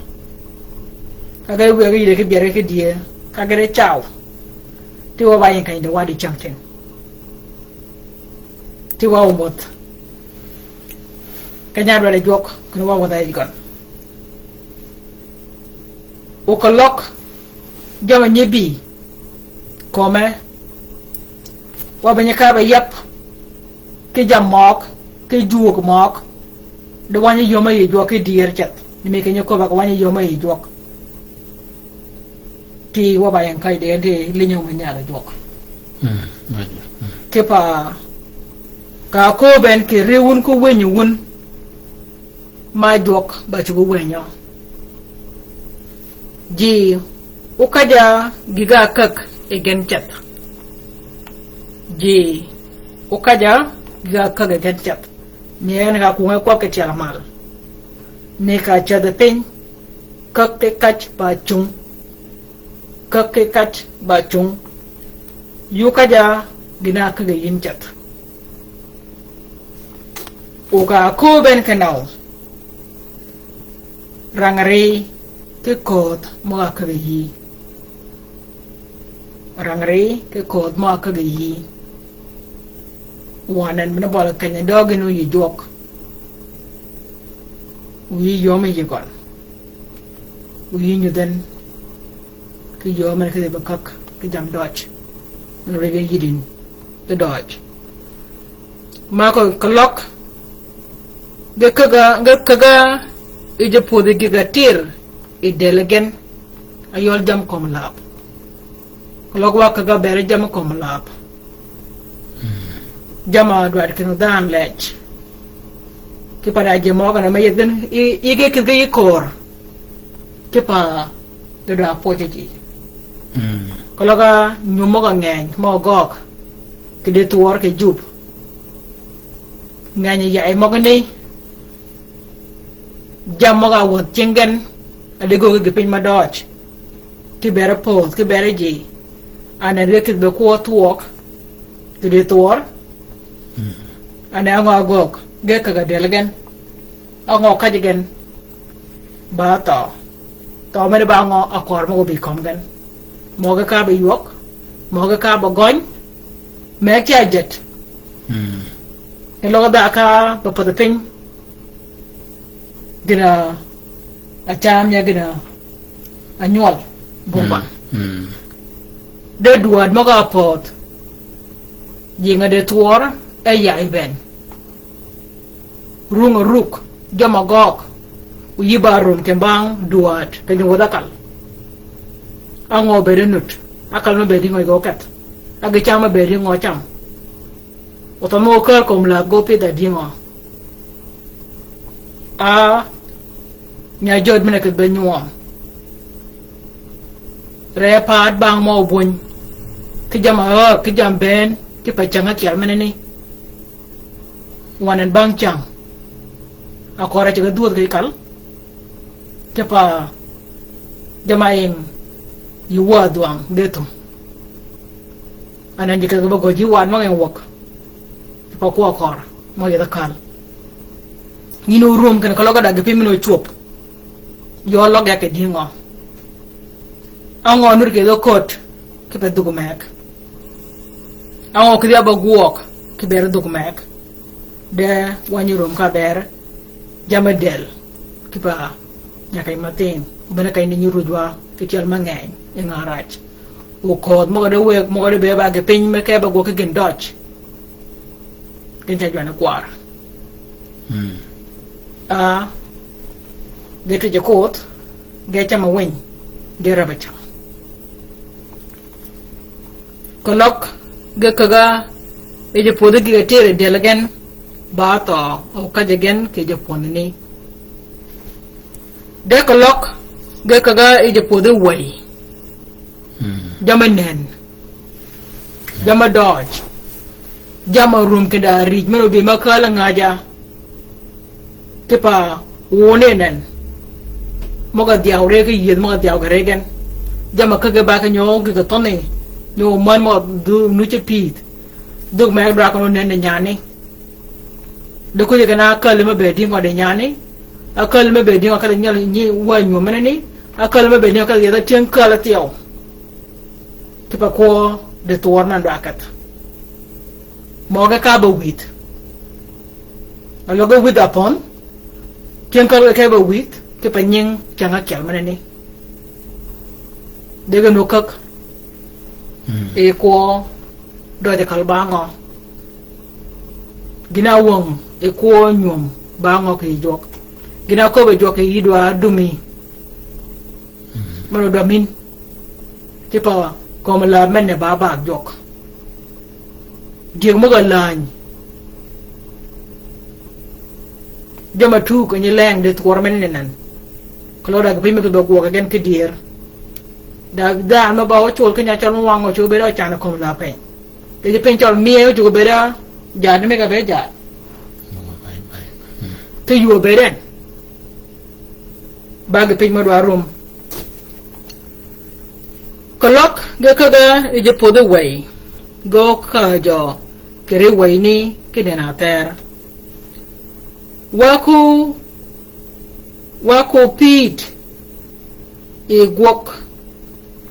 kaga we ri de ke biere ke die kaga re chao ti wa bayin kan de wa di chamten ti wa umot kanya do le jok ko wa wada igon o kolok jama nyebi kome wa banya ka ba yap ke jam mok ke juok mok de wanya yoma ye jok ke dier chat ni me kenya ko ba wanya yoma ye jok ti wa ba yang kai de linyo me nya jok ke pa ka ko ben ke rewun ko wenyu won ma jok ba chu wenyo ji ukaja giga kak egen chat ji ukaja giga kak egen chat ni ka kunga kwa ke tiala mal ne ka chada pen kak ke kach ba chung yu kaja gina ka ga yin chat o ka ko ben kanal rangare ke kod mo ka ga yi rangare ke kod mo ka ga yi wanan mina bola kanya dogino yi jok wi yome yi gon wi ñu den ki yome ke ba kak ki jam dodge no rege yidin the dodge mako klok ge kaga ije pode giga tir e delegen ayol jam kom lab klok wa kaga bere jam kom lab jama dwar kinu dan lech ki para je mo kana mayeden ige ki ge kor ki pa de da pojeji kologa nyumo ga ngeng mo gok ki de tuor ke jub ngani ya ay mo gani jam mo ga wot cingen ade go ge pin ma dodge ki bere pos ki bere ji ana rek be ko tuok ki de tuor ana ngo gok ge kaga delgen ngo kajigen ba to me ba ngo akor mo bi kom gan mo ga ka ba yok mo ga ka ba gon me cha jet lo da ka ba pa pin gina a cham ya gina a nyol bomba de duad mo ga pot jinga de tuor e ya ben runga ruk jama gok uyibarum kembang duad pe nyo dakal ango bere nut akal no bedi ngoy gokat agi chama bedi ngo cham otomo kar kom la gopi da dingo a nya jod mena ke benyo repat bang mo bun ki jama ki jam ben ki pa changa kyal mena ni wanen bang chang akora chiga duot ke kal kepa jamain yuwa duang detum anan jika go jiwan mo en wok pa ko akor mo yeda kal nino room kan kaloga da gepe mino chuop yo log ya ke dingo ango nur ke do kot ke pe dugumek ango ke dia baguok ke ber dugumek de wani room ka ber jamadel ke pa nyakay matin bana kay ni rujwa ke tial mangay yang arach o kod mo de we mo de be ba ke pin me ke ba go ke gen dodge gen ta jwana kwar de ke jakot ge chama wen de rabacha kolok ge kaga e je pode ge tere de lagen ba to o ka je gen ke je ponni de kolok ge kaga e je pode wai jama nen jama dodge jama room ke da rij mero be makala ngaja kepa wone nen moga diawre ke yed moga diaw garegen jama kage ba ka nyo ge tone nyo man mo du nuche pit dug me bra ko nen nyane de ko je na kale me be di ngo de nyane akal me be di ngo kale nyal ni wa nyu menani akal me be di ngo kale da chen kala tiaw kepa ko de torna ndakat moga ka ba wit aloga wit upon chen kala ka ba wit ke pa nying changa kyal manani dega no kak e ko do de kal bango gina wong e ko nyum bango ke jok gina ko be jok e yidwa dumi mano do min te pa ko mala men ne baba jok jeng mo ga lañ jama tu ko ni leng de twor men nan kalau dah kepimit tu bawa kagen ke dir, dah no bawa col ke nyacol wang col beda cana kom lape, jadi pencol mie juga beda, jadi mereka beda, tu juga beda, bagi ping dua room, kelak dia kena je pada way, go kerja, kiri way ni kena nater, wako pit e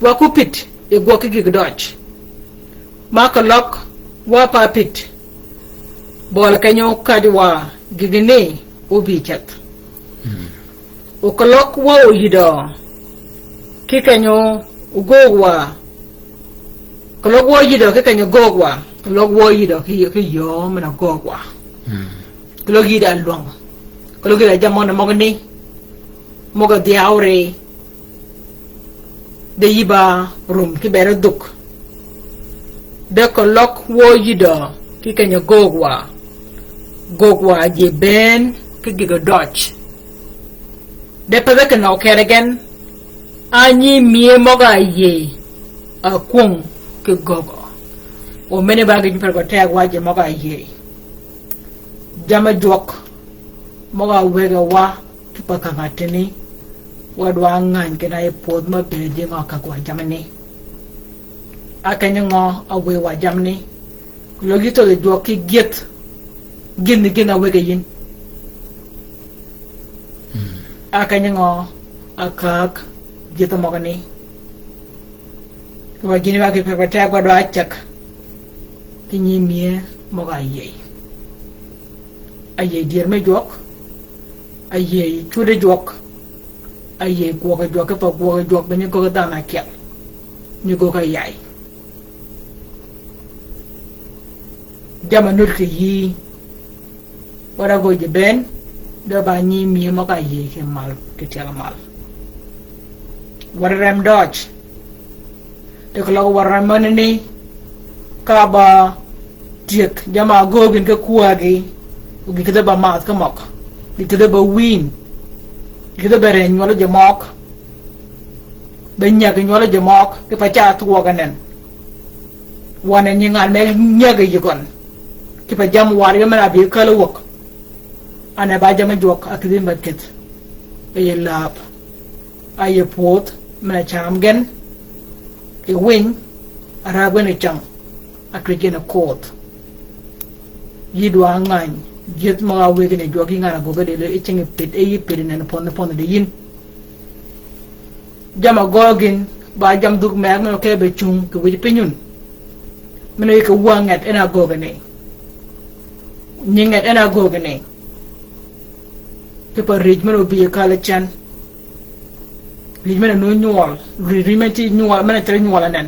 wako pit e gwok gi dodge maka lok wa pa pit bol kanyo kadwa gigine obi chat o kolok wa o yido kikanyo ugogwa kolok wa yido kikanyo gogwa kolok wa yido ki yo mena gogwa kolok yida long kolok yida jamona mogni moga diaure de yiba rum ki bere duk de kolok wo yido ki kanya gogwa je ben ki giga dodge de pebe ka no keregen anyi mie moga ye a kung ki gogo o mene ba gi per ko tag waje moga ye jama jok moga wega wa ki pakangatini wadwa ngan kena e pod ma be di ngo ka kwa jamani akanya ngo awe wa jamni logito le do ki get gin awe ga yin akanya ngo akak jeta mogani wa gini wa ke pe ta gwa do achak tinyi mie moga ye aye dir me jok aye chude jok aye gwa ga jok pa gwa ga jok bani ko da na kya ni go ka yai jama nur ke yi wara go je ben do ba ni mie moga ye ke mal ke tia mal wara ram dodge de ko wara manani ka ba tiek jama gogin ka kuagi ugi kada ba mat ka mok di kada ba win kada ba ren wala je mok ben nya ga wala je mok ke pa cha tu ga nen wana ni ngal me nya ga yigon ke pa jam war ga mala bi kala wok ana ba jama jok akidi maket e lab ay pot mena cham gen ke win ara gwen cham akregena court yidwa ngany jet ma wegene jogi ngana go gade le ichingi pit e yipid nen pon de yin jama gogin ba jam duk me ak ke be chung ke wi pinyun mena ke wangat ena gogane ningat ena gogane ke pa rijmeno bi kala chan rijmeno no nyol rimenti nyol mena tre nyol nen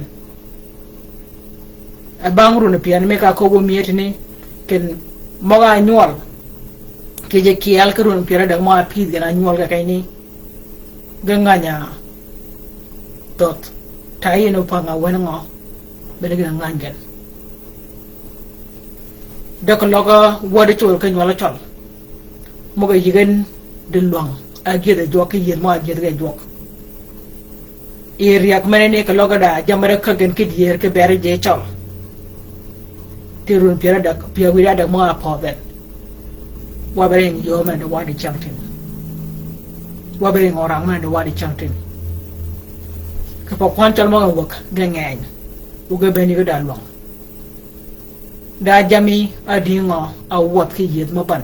abangru ne pian me ka ko bo mieti ni ken moga nyol ke je kial ka run pira da mo api de na nyol ga kai ni ganganya tot tai no pa nga wen ngo be de ngangen da ko loga wodi chol ka nyol chol moga yigen de luang a ge de jok yen mo a ge de jok iriak mene ne ka loga da jamare ka gen kid yer ke bere je chol tirun pira da pia wira da mo apo ben wa bering yo man da wadi changtin wa bering orang man da wadi changtin ka pa kwantal mo wak gangen u ga beni ga da long da jami adingo a wat ki yet mo ban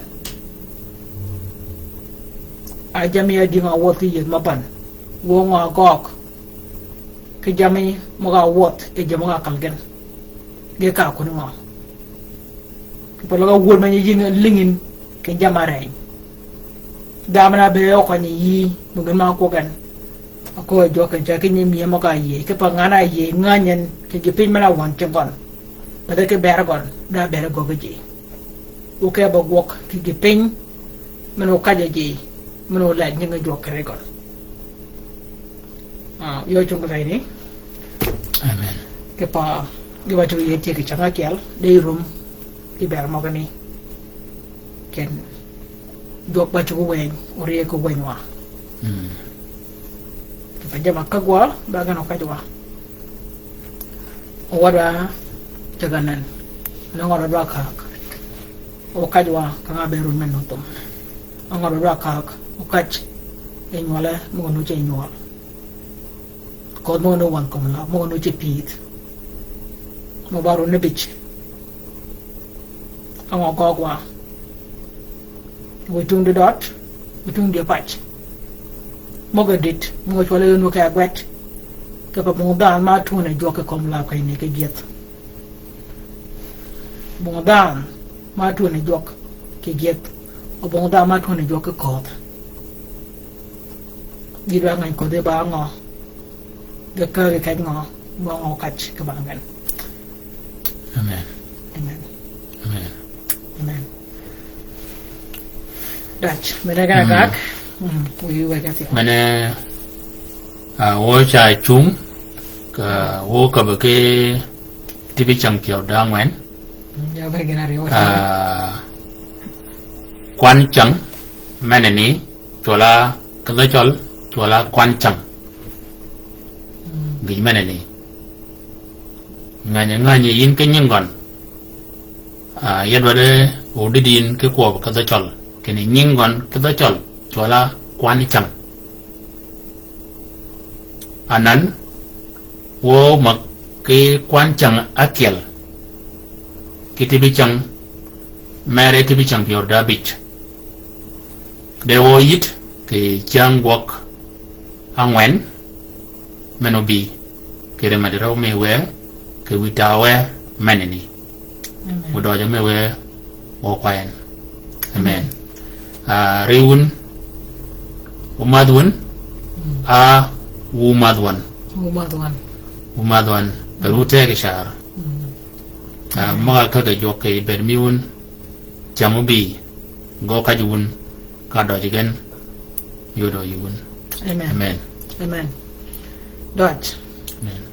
a jami adingo a wat ki yet mo ban wo ngo gok ki jami mo ga wat e jamo ga kalgen ge ka ko ngo pologa wol ma yin lingin ke jamare damana be ko ni yi mo ma ko gan ko jo kan ja ke ni mi mo ka yi ke pa ngana yi nganyen ke ge pin mala wan che gon ba de ke ber gon da ber go ge o ke ba wok ke ge pin meno ka je meno la ni nga jo kre gon yo chung ga ni amen ke pa ge ba tu ye te ke changa kel de rum iber mogani ken jok ba chu wen ore ko wen wa pa jama kagwa ba gano kajwa o wada jaganan no ngoro dwa ka o kajwa ka nga beru men no tom ngoro dwa ka o kach en wala mo no che nyol ko mo no wan kom la mo no che pit mo baro ne bich ang gogwa witung de dot witung de patch moga dit mo chole no ka gwet ka pa mo dan ma tu ne joka kom la kai ne ke jet mo dan ma tu ne jok ke jet o bo dan ma tu ne jok ko di ra ngai ko de ba ngo de ka ke ngo mo ngo kach ka ba ngan amen amen amen amen Dutch mereka agak we kasih mana wo cha chung ka wo ka ba ke tibi chang kiao da ngwen ya bagian hari kwan chang mana ni chola ka da chol chola kwan chang gi mana ni nganya yin ke nyingon yadwa de odidin ke ko ka da chol kini nyingon ka da chol chola kwan chang anan wo mak ke kwan chang akel kitibi chang mere tibi chang yorda bich de wo yit ke chang wok angwen menobi kere madero mewe ke witawe manini mudo ja mewe o kwaen amen reun umadwan umadwan berute ke shar maga kaga jokke bermiun jamubi go kajun kado jigen yodo yun Amen. Amen. Amen. Dot. Amen.